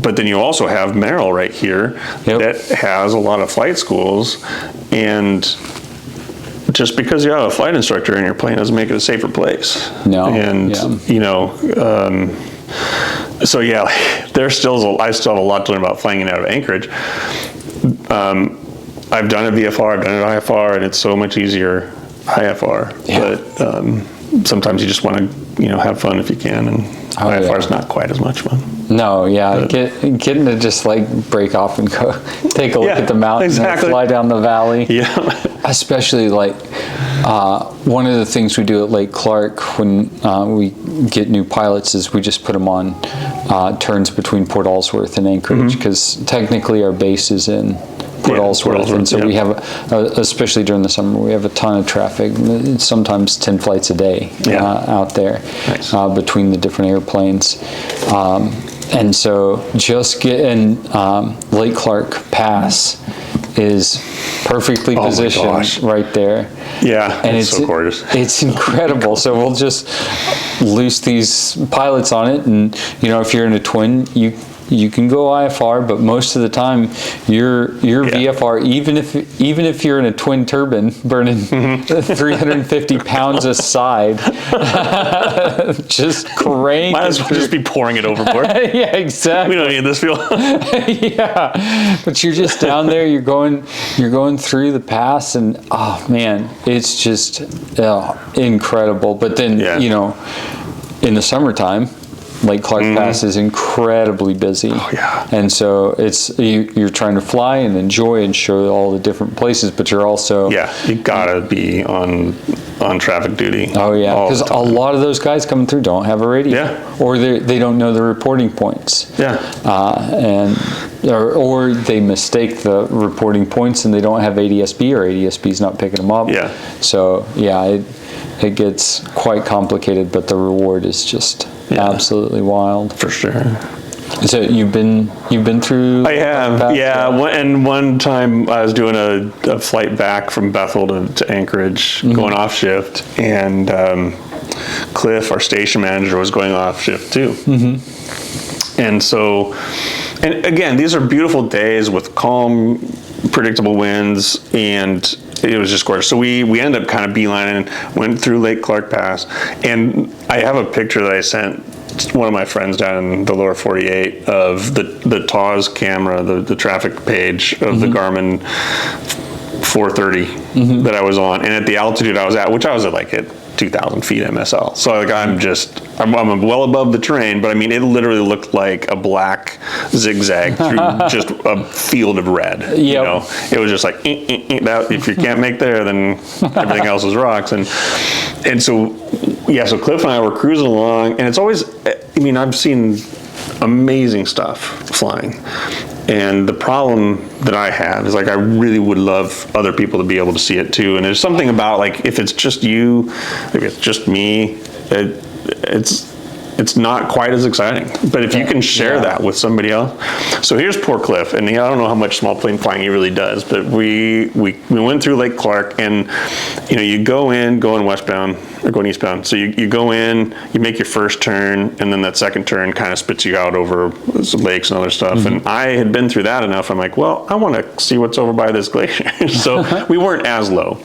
but then you also have Merrill right here that has a lot of flight schools, and just because you have a flight instructor in your plane doesn't make it a safer place. So I still have a lot to learn about flying in and out of Anchorage. I've done a VFR, I've done an IFR, and it's so much easier IFR. But sometimes you just want to, have fun if you can, and IFR is not quite as much fun. No, getting to just like break off and go take a look at the mountain and fly down the valley. Especially like one of the things we do at Lake Clark when we get new pilots is we just put them on turns between Port Ellsworth and Anchorage, because technically our base is in Port Ellsworth, and so we have, especially during the summer, we have a ton of traffic, sometimes 10 flights a day out there between the different airplanes. And so just getting Lake Clark Pass is perfectly positioned right there. Yeah, and it's so gorgeous. It's incredible. So we'll just loose these pilots on it, and if you're in a twin, you can go IFR, but most of the time your VFR, even if you're in a twin turbine burning 350 pounds a side, just crank. Might as well just be pouring it overboard. Yeah, exactly. We don't need this fuel. Yeah, but you're just down there. You're going through the pass, and oh man, it's just incredible. But then in the summertime, Lake Clark Pass is incredibly busy. Oh, yeah. And so you're trying to fly and enjoy and show all the different places, but you're also... Yeah, you gotta be on traffic duty. Oh, yeah, because a lot of those guys coming through don't have a radio. Yeah. Or they don't know the reporting points. Yeah. Or they mistake the reporting points and they don't have ADSB, or ADSB's not picking them up. Yeah. So, yeah, it gets quite complicated, but the reward is just absolutely wild. For sure. So you've been through? I have, yeah. And one time I was doing a flight back from Bethel to Anchorage, going off shift, and Cliff, our station manager, was going off shift too. And so, and again, these are beautiful days with calm, predictable winds, and it was just gorgeous. So we ended up kind of beelining, went through Lake Clark Pass, and I have a picture that I sent one of my friends down in the lower 48 of the TAWS camera, the traffic page of the Garmin 430 that I was on, and at the altitude I was at, which I was at like at 2,000 feet MSL. So like I'm well above the terrain, but I mean, it literally looked like a black zigzag through just a field of red. Yep. You know, it was just like, that, if you can't make there, then everything else is rocks. And so, yeah, so Cliff and I were cruising along, and it's always, I mean, I've seen amazing stuff flying. And the problem that I have is, like, I really would love other people to be able to see it too. And there's something about, like, if it's just you, if it's just me, it's not quite as exciting. But if you can share that with somebody else. So here's poor Cliff, and I don't know how much small plane flying he really does, but we went through Lake Clark, and you know, you going westbound or going eastbound. So you go in, you make your first turn, and then that second turn kind of spits you out over some lakes and other stuff. And I had been through that enough. I'm like, well, I want to see what's over by this glacier. So we weren't as low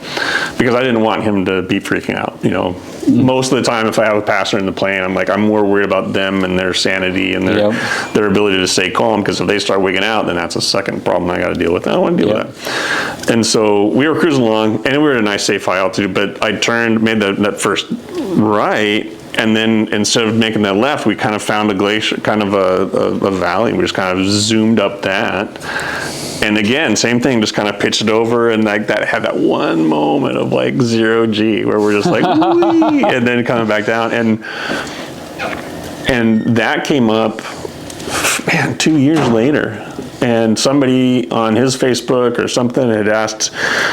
because I didn't want him to be freaking out. You know, most of the time, if I have a passenger in the plane, I'm like, I'm more worried about them and their sanity and their ability to stay calm, because if they start wigging out, then that's a second problem I got to deal with. I don't want to deal with that. And so we were cruising along, and we were at a nice safe high altitude, but I made that first right, and then instead of making that left, we kind of found a glacier, kind of a valley. We just kind of zoomed up that. And again, same thing, just kind of pitched it over, and like that had that one moment of like 0 G where we're just like, whee, and then coming back down. And that came up, man, 2 years later. And somebody on his Facebook or something had asked,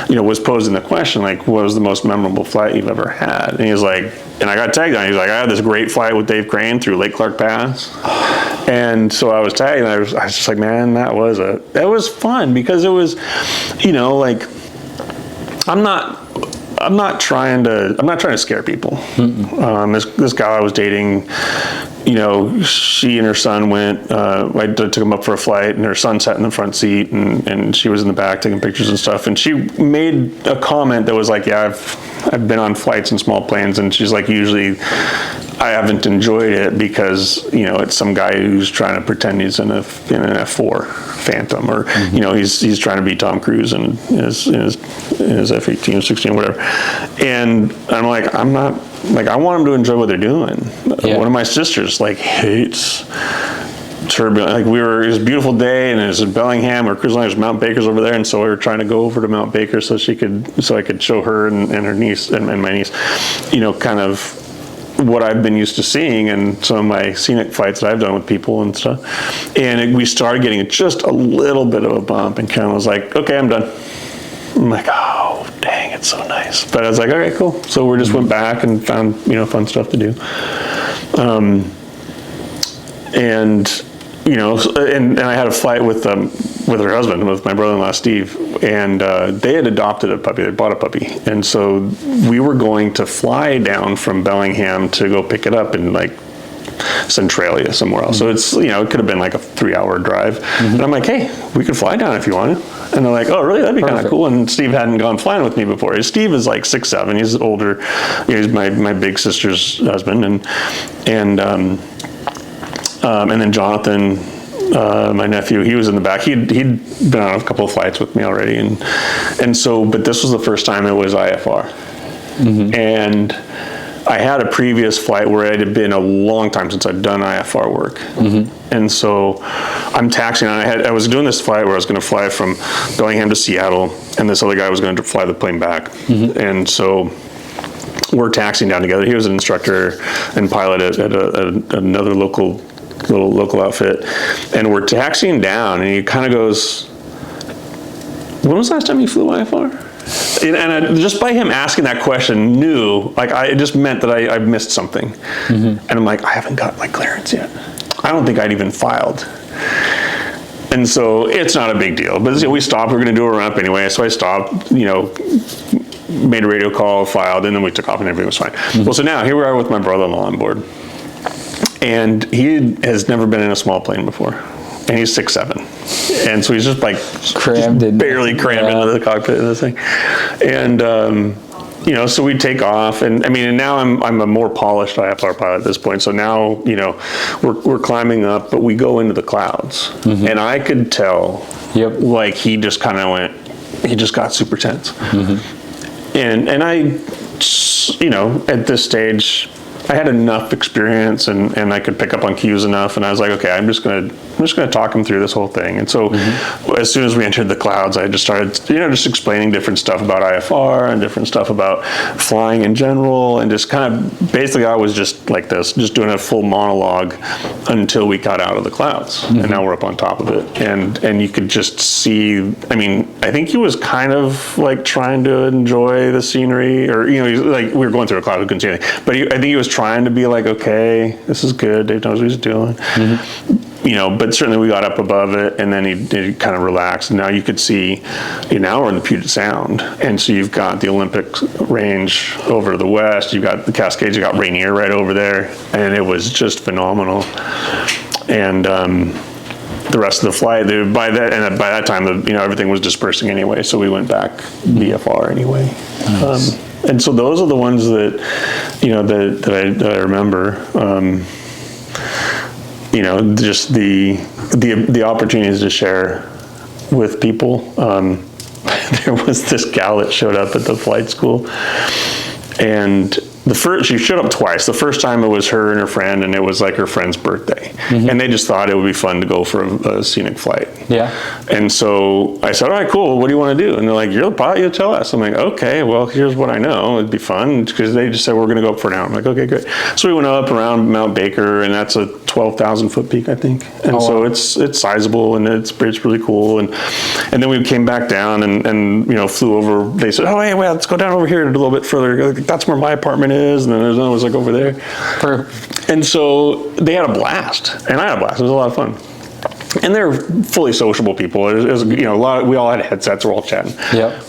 you know, was posing the question, like, what was the most memorable flight you've ever had? And he was like, and I got tagged on it. He's like, I had this great flight with Dave Crain through Lake Clark Pass. And so I was tagged, and I was just like, man, that was fun, because it was, you know, like, I'm not trying to scare people. This gal I was dating, you know, she and her son went, I took them up for a flight, and her son sat in the front seat, and she was in the back taking pictures and stuff. And she made a comment that was like, yeah, I've been on flights in small planes, and she's like, usually I haven't enjoyed it because, you know, it's some guy who's trying to pretend he's in an F4 Phantom, or you know, he's trying to be Tom Cruise in his F-18 or 16, whatever. And I'm like, I'm not, like, I want them to enjoy what they're doing. One of my sisters like hates turbulent. Like, it was a beautiful day, and it was in Bellingham, or cruising, there's Mount Baker's over there, and so we were trying to go over to Mount Baker so I could show her and her niece and my niece, you know, kind of what I've been used to seeing and some of my scenic flights that I've done with people and stuff. And we started getting just a little bit of a bump, and Karen was like, okay, I'm done. I'm like, oh, dang, it's so nice. But I was like, okay, cool. So we just went back and found, you know, fun stuff to do. And you know, and I had a flight with her husband, with my brother-in-law Steve, and they had adopted a puppy. They bought a puppy, and so we were going to fly down from Bellingham to go pick it up in like Centralia somewhere else. So it's, you know, it could have been like a 3-hour drive. And I'm like, hey, we could fly down if you want to. And they're like, oh, really? That'd be kind of cool. And Steve hadn't gone flying with me before. Steve is like 6'7". He's older. He's my big sister's husband, and then Jonathan, my nephew, he was in the back. He'd been on a couple of flights with me already, and so, but this was the first time it was IFR, and I had a previous flight where it had been a long time since I'd done IFR work, and so I'm taxiing. I was doing this flight where I was going to fly from Bellingham to Seattle, and this other guy was going to fly the plane back, and so we're taxiing down together. He was an instructor and pilot at another local outfit, and we're taxiing down, and he kind of goes, when was the last time you flew IFR? And just by him asking that question, knew, like, it just meant that I missed something. And I'm like, I haven't got my clearance yet. I don't think I'd even filed. And so it's not a big deal, but we stopped. We were going to do a run-up anyway, so I stopped, you know, made a radio call, filed, and then we took off, and everything was fine. Well, so now here we are with my brother-in-law on board. And he has never been in a small plane before, and he's 6'7", and so he's just like barely crammed into the cockpit of this thing. And you know, so we take off, and I mean, and now I'm a more polished IFR pilot at this point. So now, you know, we're climbing up, but we go into the clouds, and I could tell, like, he just kind of went, he just got super tense, and I, you know, at this stage, I had enough experience, and I could pick up on cues enough, and I was like, okay, I'm just gonna talk him through this whole thing. And so as soon as we entered the clouds, I just started, you know, just explaining different stuff about IFR and different stuff about flying in general, and just kind of, basically I was just like this, just doing a full monologue until we got out of the clouds, and now we're up on top of it, and you could just see, I mean, I think he was kind of like trying to enjoy the scenery, or, you know, like, we were going through a cloud, we couldn't see anything, but I think he was trying to be like, okay, this is good, Dave knows what he's doing. You know, but certainly we got up above it, and then he kind of relaxed. And now you could see, now we're in the Puget Sound, and so you've got the Olympic range over to the west, you've got the Cascades, you've got Rainier right over there, and it was just phenomenal. And the rest of the flight, by that time, you know, everything was dispersing anyway, so we went back VFR anyway. Nice. And so those are the ones that, you know, that I remember. You know, just the opportunities to share with people. There was this gal that showed up at the flight school, and she showed up twice. The first time it was her and her friend, and it was like her friend's birthday. And they just thought it would be fun to go for a scenic flight. And so I said, all right, cool, what do you want to do? And they're like, you're the pilot, you tell us. I'm like, okay, well, here's what I know. It'd be fun, because they just said, we're going to go up for an hour. I'm like, okay, great. So we went up around Mount Baker, and that's a 12,000 foot peak, I think. And so it's sizable, and it's really cool. And then we came back down and you know, flew over. They said, oh, hey, well, let's go down over here a little bit further. That's where my apartment is. And then there's another was like over there. And so they had a blast, and I had a blast. It was a lot of fun. And they're fully sociable people. It was, you know, we all had headsets, we're all chatting.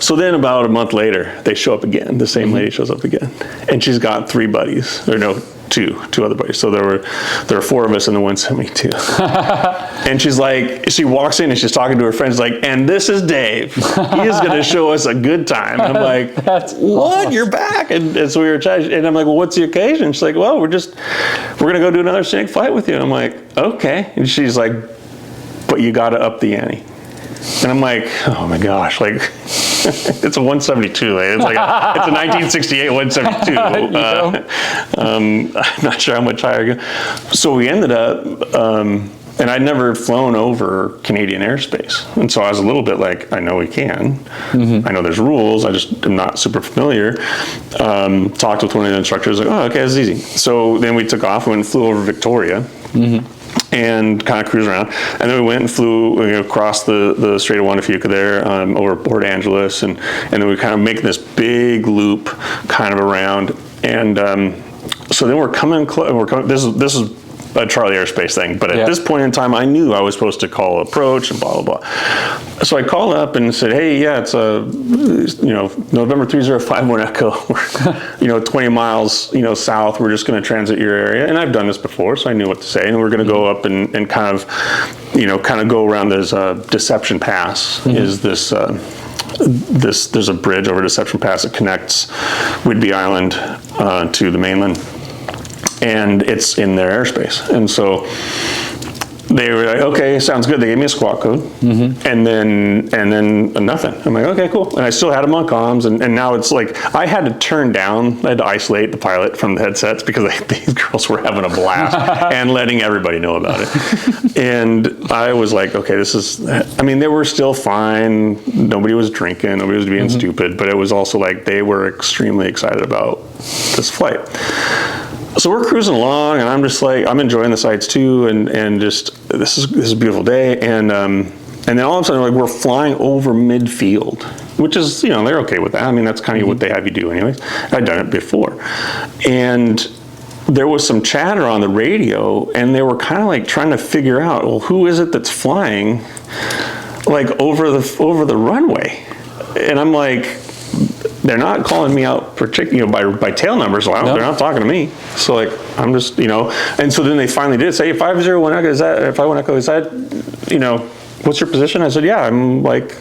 So then about a month later, they show up again. The same lady shows up again, and she's got 3 buddies, or no, two other buddies. So there were 4 of us in the 172. And she's like, she walks in and she's talking to her friends, like, and this is Dave. He is going to show us a good time. And I'm like, what? Awesome. You're back? And so we were chatting, and I'm like, well, what's the occasion? She's like, well, we're going to go do another scenic flight with you. And I'm like, okay. And she's like, but you got to up the ante. And I'm like, oh my gosh, like, it's a 172, like, it's a 1968 172. I'm not sure how much higher. So we ended up, and I'd never flown over Canadian airspace. And so I was a little bit like, I know we can. I know there's rules, I just am not super familiar. Talked with one of the instructors, like, oh, okay, this is easy. So then we took off and flew over Victoria. And kind of cruise around, and then we went and flew, you know, across the Strait of Juan de Fuca there, over Port Angeles, and then we kind of make this big loop kind of around, and so then we're coming. This is a Charlie Aerospace thing. But at this point in time, I knew I was supposed to call approach and blah, blah, blah. So I called up and said, hey, yeah, it's November 3051 Echo. We're, 20 miles, south. We're just going to transit your area. And I've done this before, so I knew what to say. And we're going to go up and kind of go around this Deception Pass. Is this, there's a bridge over Deception Pass that connects Whidbey Island to the mainland. And it's in their airspace. And so they were like, okay, sounds good. They gave me a squawk code, and then nothing. I'm like, okay, cool. And I still had them on comms, and now it's like I had to turn down, I had to isolate the pilot from the headsets because these girls were having a blast and letting everybody know about it. And I was like, okay, they were still fine. Nobody was drinking, nobody was being stupid, but it was also like they were extremely excited about this flight. So we're cruising along, and I'm just like, I'm enjoying the sights too, and just this is a beautiful day, and then all of a sudden, we're flying over midfield, which is they're okay with that. I mean, that's kind of what they have you do anyways. I'd done it before, and there was some chatter on the radio, and they were kind of like trying to figure out, well, who is it that's flying like over the runway, and I'm like, they're not calling me out by tail numbers, so they're not talking to me. So like, I'm just, and so then they finally did say, 501 Echo, is that, what's your position? I said, yeah, I'm like,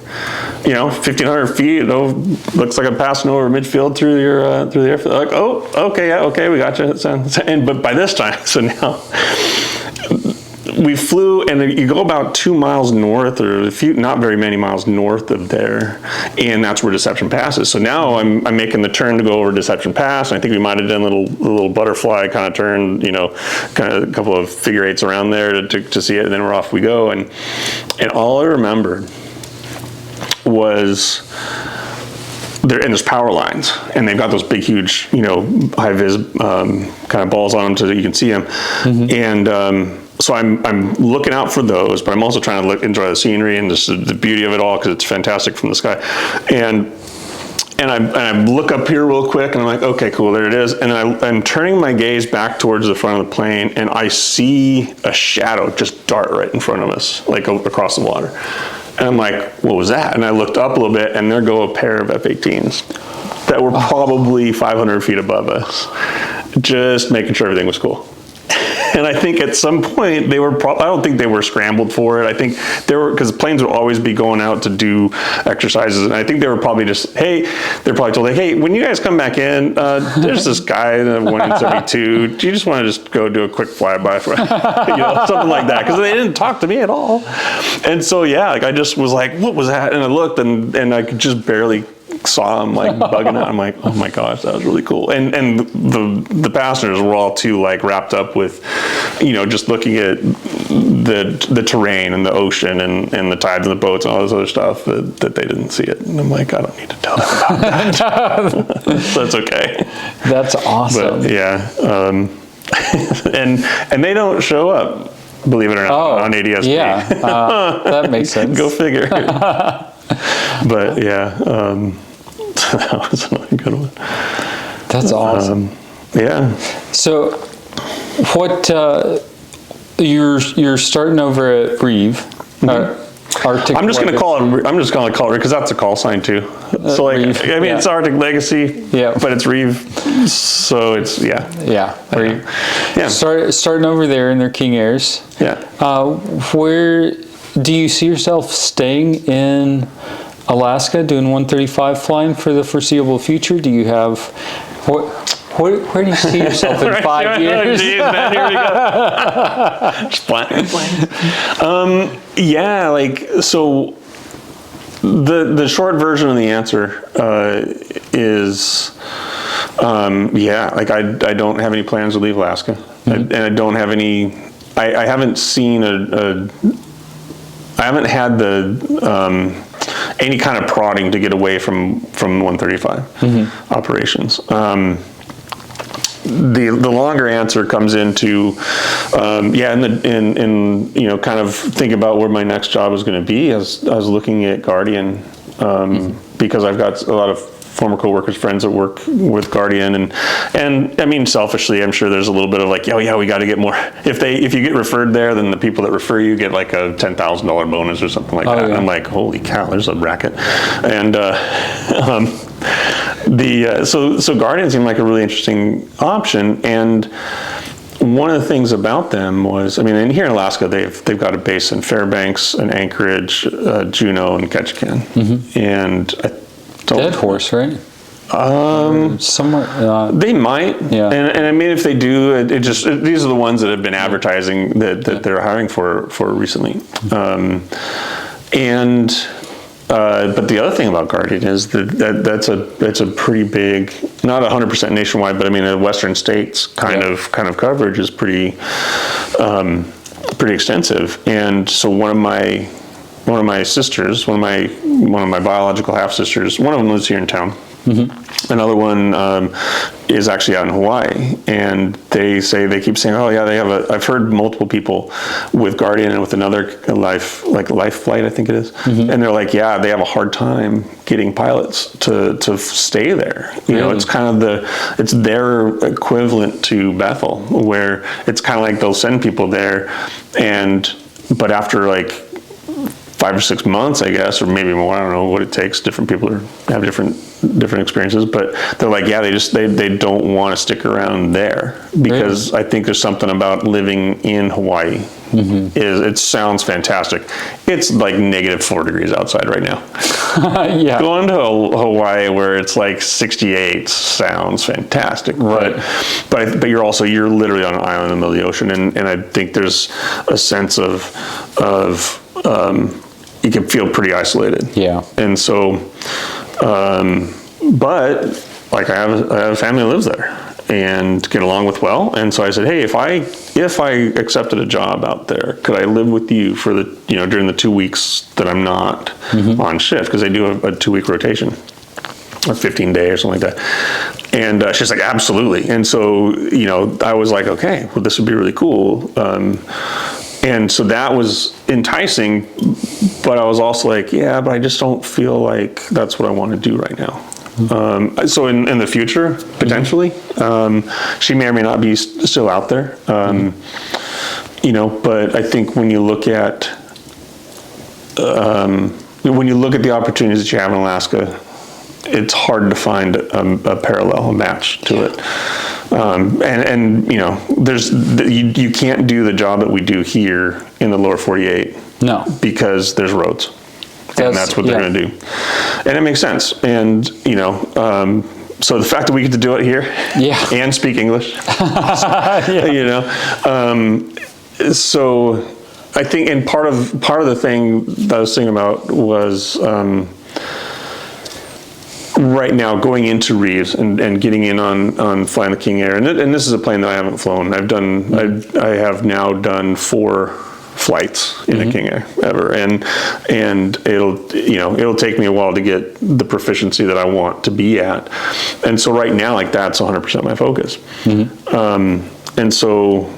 1,500 feet, looks like I'm passing over midfield through the airfield. They're like, oh, okay, yeah, okay, we got you. But by this time, so now, we flew, and you go about 2 miles north, or not very many miles north of there, and that's where Deception Pass is. So now I'm making the turn to go over Deception Pass, and I think we might have done a little butterfly kind of turn, kind of a couple of figure eights around there to see it, and then we're off we go. And all I remembered was there's power lines, and they've got those big, huge, high vis kind of balls on them so that you can see them, and so I'm looking out for those, but I'm also trying to enjoy the scenery and just the beauty of it all, because it's fantastic from the sky. And I look up here real quick, and I'm like, okay, cool, there it is. And I'm turning my gaze back towards the front of the plane, and I see a shadow just dart right in front of us, like across the water. And I'm like, what was that? And I looked up a little bit, and there go a pair of F-18s that were probably 500 feet above us, just making sure everything was cool. And I think at some point I don't think they were scrambled for it. I think because planes would always be going out to do exercises. And I think they were probably just, they're probably told, like, hey, when you guys come back in, there's this guy in 172. Do you just want to just go do a quick flyby for, something like that? Because they didn't talk to me at all. And so, I just was like, what was that? And I looked, and I could just barely saw him like bugging out. I'm like, oh my gosh, that was really cool. And the passengers were all too like wrapped up with, just looking at the terrain and the ocean and the tides and the boats and all this other stuff that they didn't see it. And I'm like, I don't need to tell them about that. So that's okay. That's awesome. But yeah, and they don't show up, believe it or not, on ADSB. Yeah, that makes sense. Go figure. But yeah, that was a good one. That's awesome. Yeah. So, what you're starting over at Reeve? Arctic. I'm just going to call it because that's a call sign too. So like, Reeve, it's Arctic Legacy, but it's Reeve, so it's Reeve. Starting over there in their King Airs. Yeah. Where do you see yourself staying in Alaska doing 135 flying for the foreseeable future? Do you have where do you see yourself in 5 years? Geez, man, here we go. Just flying. So the short version of the answer is I don't have any plans to leave Alaska, and I don't have any. I haven't seen I haven't had any kind of prodding to get away from 135 operations. The longer answer comes into in kind of thinking about where my next job is going to be. I was looking at Guardian because I've got a lot of former coworkers, friends that work with Guardian, and I mean, selfishly, I'm sure there's a little bit of like, oh yeah, we got to get more. If you get referred there, then the people that refer you get like a $10,000 bonus or something like that. Yeah. And I'm like, holy cow, there's a racket. And so Guardian seemed like a really interesting option. And one of the things about them was, I mean, and here in Alaska, they've got a base in Fairbanks and Anchorage, Juneau, and Ketchikan. And I don't, Dead Horse, right? Somewhere. They might. Yeah. And I mean, if they do, these are the ones that have been advertising that they're hiring for recently. But the other thing about Guardian is that's a pretty big, not 100% nationwide, but I mean, the Western states kind of coverage is pretty extensive. And so one of my sisters, one of my biological half sisters, one of them lives here in town. Another one is actually out in Hawaii, and they keep saying, oh yeah, they have I've heard multiple people with Guardian and with another life flight, I think it is, and they're like, yeah, they have a hard time getting pilots to stay there. You know, it's kind of it's their equivalent to Bethel, where it's kind of like they'll send people there, but after like 5 or 6 months, I guess, or maybe more. I don't know what it takes. Different people have different experiences, but they're like, yeah, they don't want to stick around there because I think there's something about living in Hawaii. It sounds fantastic. It's like -4 degrees outside right now. Yeah. Going to Hawaii where it's like 68 sounds fantastic, right? But you're literally on an island in the middle of the ocean, and I think there's a sense of you can feel pretty isolated. Yeah. And so, but like I have a family that lives there and get along with well. And so I said, hey, if I accepted a job out there, could I live with you for during the 2 weeks that I'm not on shift? Because they do a 2-week rotation, a 15-day or something like that. And she's like, absolutely. And so, I was like, okay, well, this would be really cool. And so that was enticing, but I was also like, yeah, but I just don't feel like that's what I want to do right now. So in the future, potentially, she may or may not be still out there, but I think when you look at the opportunities that you have in Alaska, it's hard to find a parallel, a match to it. You can't do the job that we do here in the lower 48. No. Because there's roads. And that's what they're going to do. And it makes sense. And, so the fact that we get to do it here and speak English, so I think, and part of the thing that I was thinking about was, right now, going into Reeves and getting in on flying the King Air, and this is a plane that I haven't flown. I have now done 4 flights in a King Air ever, and it'll take me a while to get the proficiency that I want to be at, and so right now, like, that's 100% my focus. And so,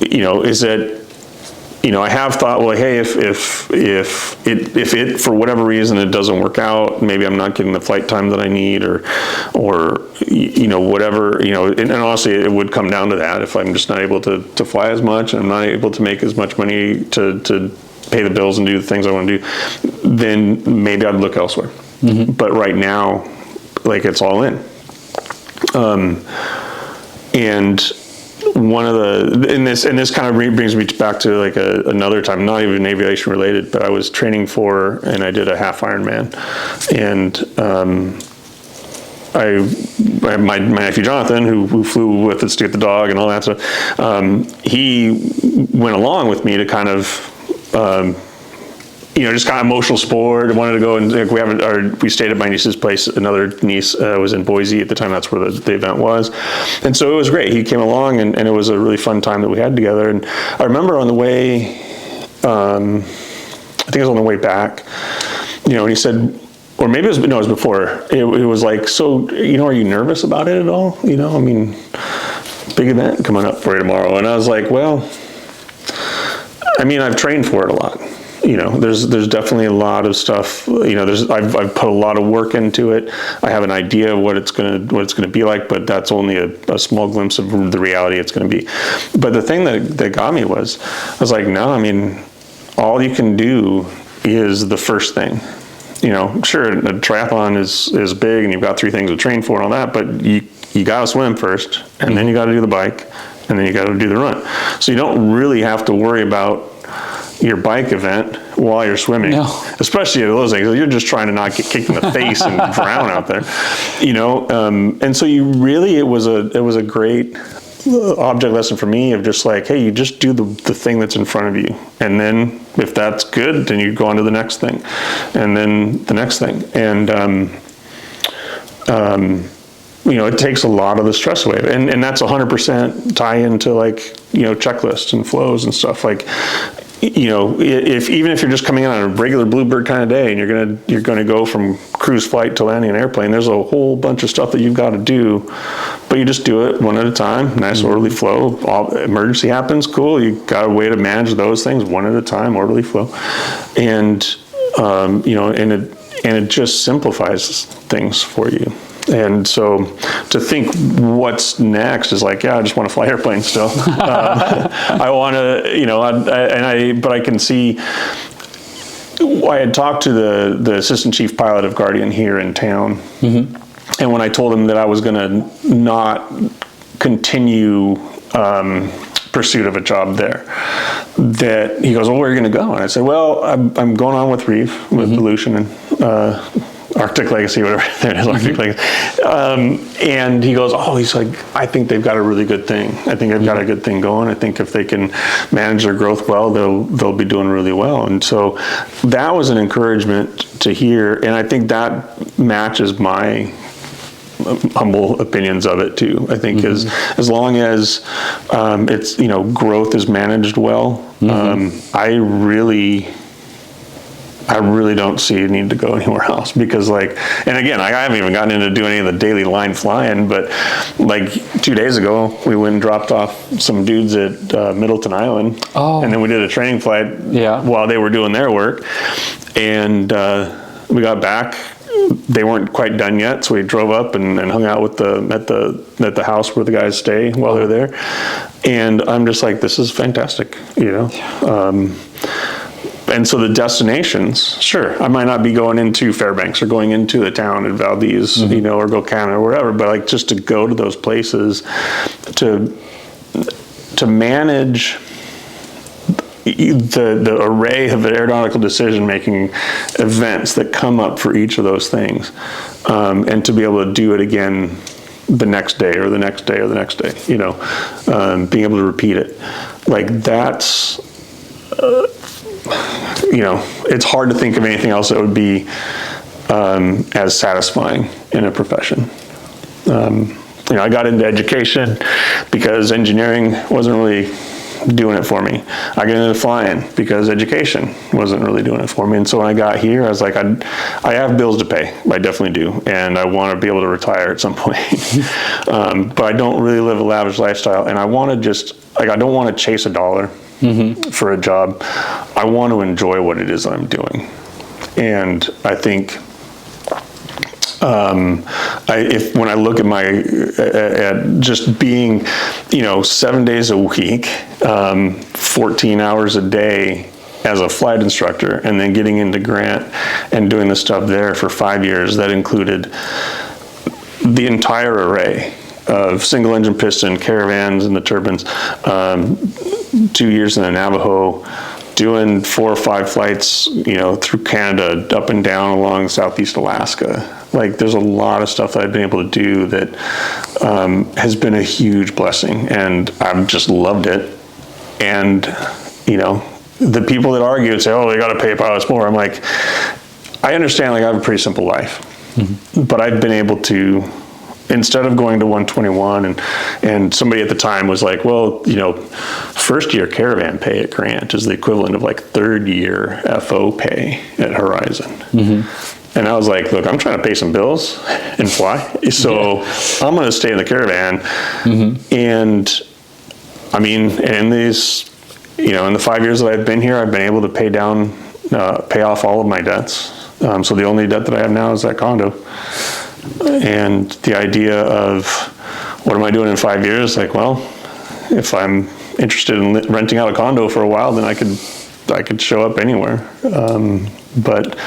is it? I have thought, well, hey, if it for whatever reason it doesn't work out, maybe I'm not getting the flight time that I need, or whatever, and honestly, it would come down to that. If I'm just not able to fly as much, and I'm not able to make as much money to pay the bills and do the things I want to do, then maybe I'd look elsewhere. But right now, like, it's all in. And one of and this kind of brings me back to like another time, not even aviation related, but I was training and I did a half Ironman, and my nephew Jonathan, who flew with us to get the dog and all that stuff, he went along with me to kind of just kind of emotional support. I wanted to go and we stayed at my niece's place. Another niece was in Boise at the time. That's where the event was. And so it was great. He came along and it was a really fun time that we had together. And I remember on the way, I think it was on the way back, and he said, or maybe it was before, it was like, so, are you nervous about it at all? I mean, big event coming up for you tomorrow. And I was like, well, I mean, I've trained for it a lot. there's definitely a lot of stuff. I've put a lot of work into it. I have an idea of what it's gonna be like, but that's only a small glimpse of the reality it's gonna be. But the thing that got me was, I was like, no, I mean, all you can do is the first thing. Sure, a triathlon is big, and you've got 3 things to train for and all that, but you gotta swim first, and then you gotta do the bike, and then you gotta do the run. So you don't really have to worry about your bike event while you're swimming, especially those things. You're just trying to not get kicked in the face and drown out there, and so it was a great object lesson for me of just like, hey, you just do the thing that's in front of you, and then if that's good, then you go on to the next thing, and then the next thing, and it takes a lot of the stress away, and that's 100% tie into like checklists and flows and stuff. Like, even if you're just coming in on a regular Bluebird kind of day, and you're gonna go from cruise flight to landing an airplane, there's a whole bunch of stuff that you've got to do, but you just do it one at a time, nice orderly flow. Emergency happens, cool. You got a way to manage those things one at a time, orderly flow, and it just simplifies things for you. And so to think what's next is like, I just want to fly airplanes still. I want to, but I can see, I had talked to the assistant chief pilot of Guardian here in town. And when I told him that I was going to not continue pursuit of a job there, that he goes, well, where are you going to go? And I said, well, I'm going on with Reef, with Aleutian and Arctic Legacy, whatever it is, Arctic Legacy. And he goes, he's like, I think they've got a really good thing. I think they've got a good thing going. I think if they can manage their growth well, they'll be doing really well. And so that was an encouragement to hear. And I think that matches my humble opinions of it too. I think as long as it's growth is managed well, I really don't see a need to go anywhere else, because and again, I haven't even gotten into doing any of the daily line flying, but like 2 days ago, we went and dropped off some dudes at Middleton Island, and then we did a training flight while they were doing their work, and we got back. They weren't quite done yet, so we drove up and hung out at the house where the guys stay while they're there, and I'm just like, this is fantastic, And so the destinations, sure, I might not be going into Fairbanks or going into the town in Valdez, or go Canada or whatever, but like just to go to those places, to manage the array of aeronautical decision-making events that come up for each of those things, and to be able to do it again the next day or the next day or the next day, being able to repeat it, like that's. It's hard to think of anything else that would be as satisfying in a profession. I got into education because engineering wasn't really doing it for me. I got into flying because education wasn't really doing it for me. And so when I got here, I was like, I have bills to pay. I definitely do. And I want to be able to retire at some point. But I don't really live a lavish lifestyle. And I want to just, I don't want to chase a dollar. For a job. I want to enjoy what it is I'm doing, and I think when I look at just being 7 days a week, 14 hours a day as a flight instructor, and then getting into Grant and doing the stuff there for 5 years, that included the entire array of single engine piston caravans and the turbines, 2 years in the Navajo, doing 4 or 5 flights, through Canada, up and down along Southeast Alaska. Like, there's a lot of stuff that I've been able to do that has been a huge blessing, and I've just loved it. And, the people that argue and say, they got to pay pilots more, I'm like, I understand, I have a pretty simple life, but I've been able to, instead of going to 121, and somebody at the time was like, well, first year caravan pay at Grant is the equivalent of like third year FO pay at Horizon. And I was like, look, I'm trying to pay some bills and fly, so I'm going to stay in the caravan. And I mean, in these, in the 5 years that I've been here, I've been able to pay down pay off all of my debts. So the only debt that I have now is that condo. And the idea of what am I doing in 5 years? Like, well, if I'm interested in renting out a condo for a while, then I could show up anywhere. But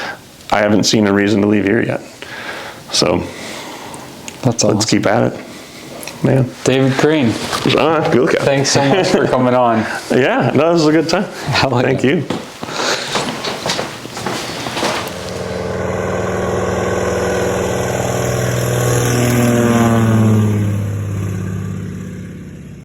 I haven't seen a reason to leave here yet. So that's awesome. Let's keep at it, man. David Crain, Good lookout. thanks so much for coming on. Yeah, no, this was a good time. I like Thank it. you.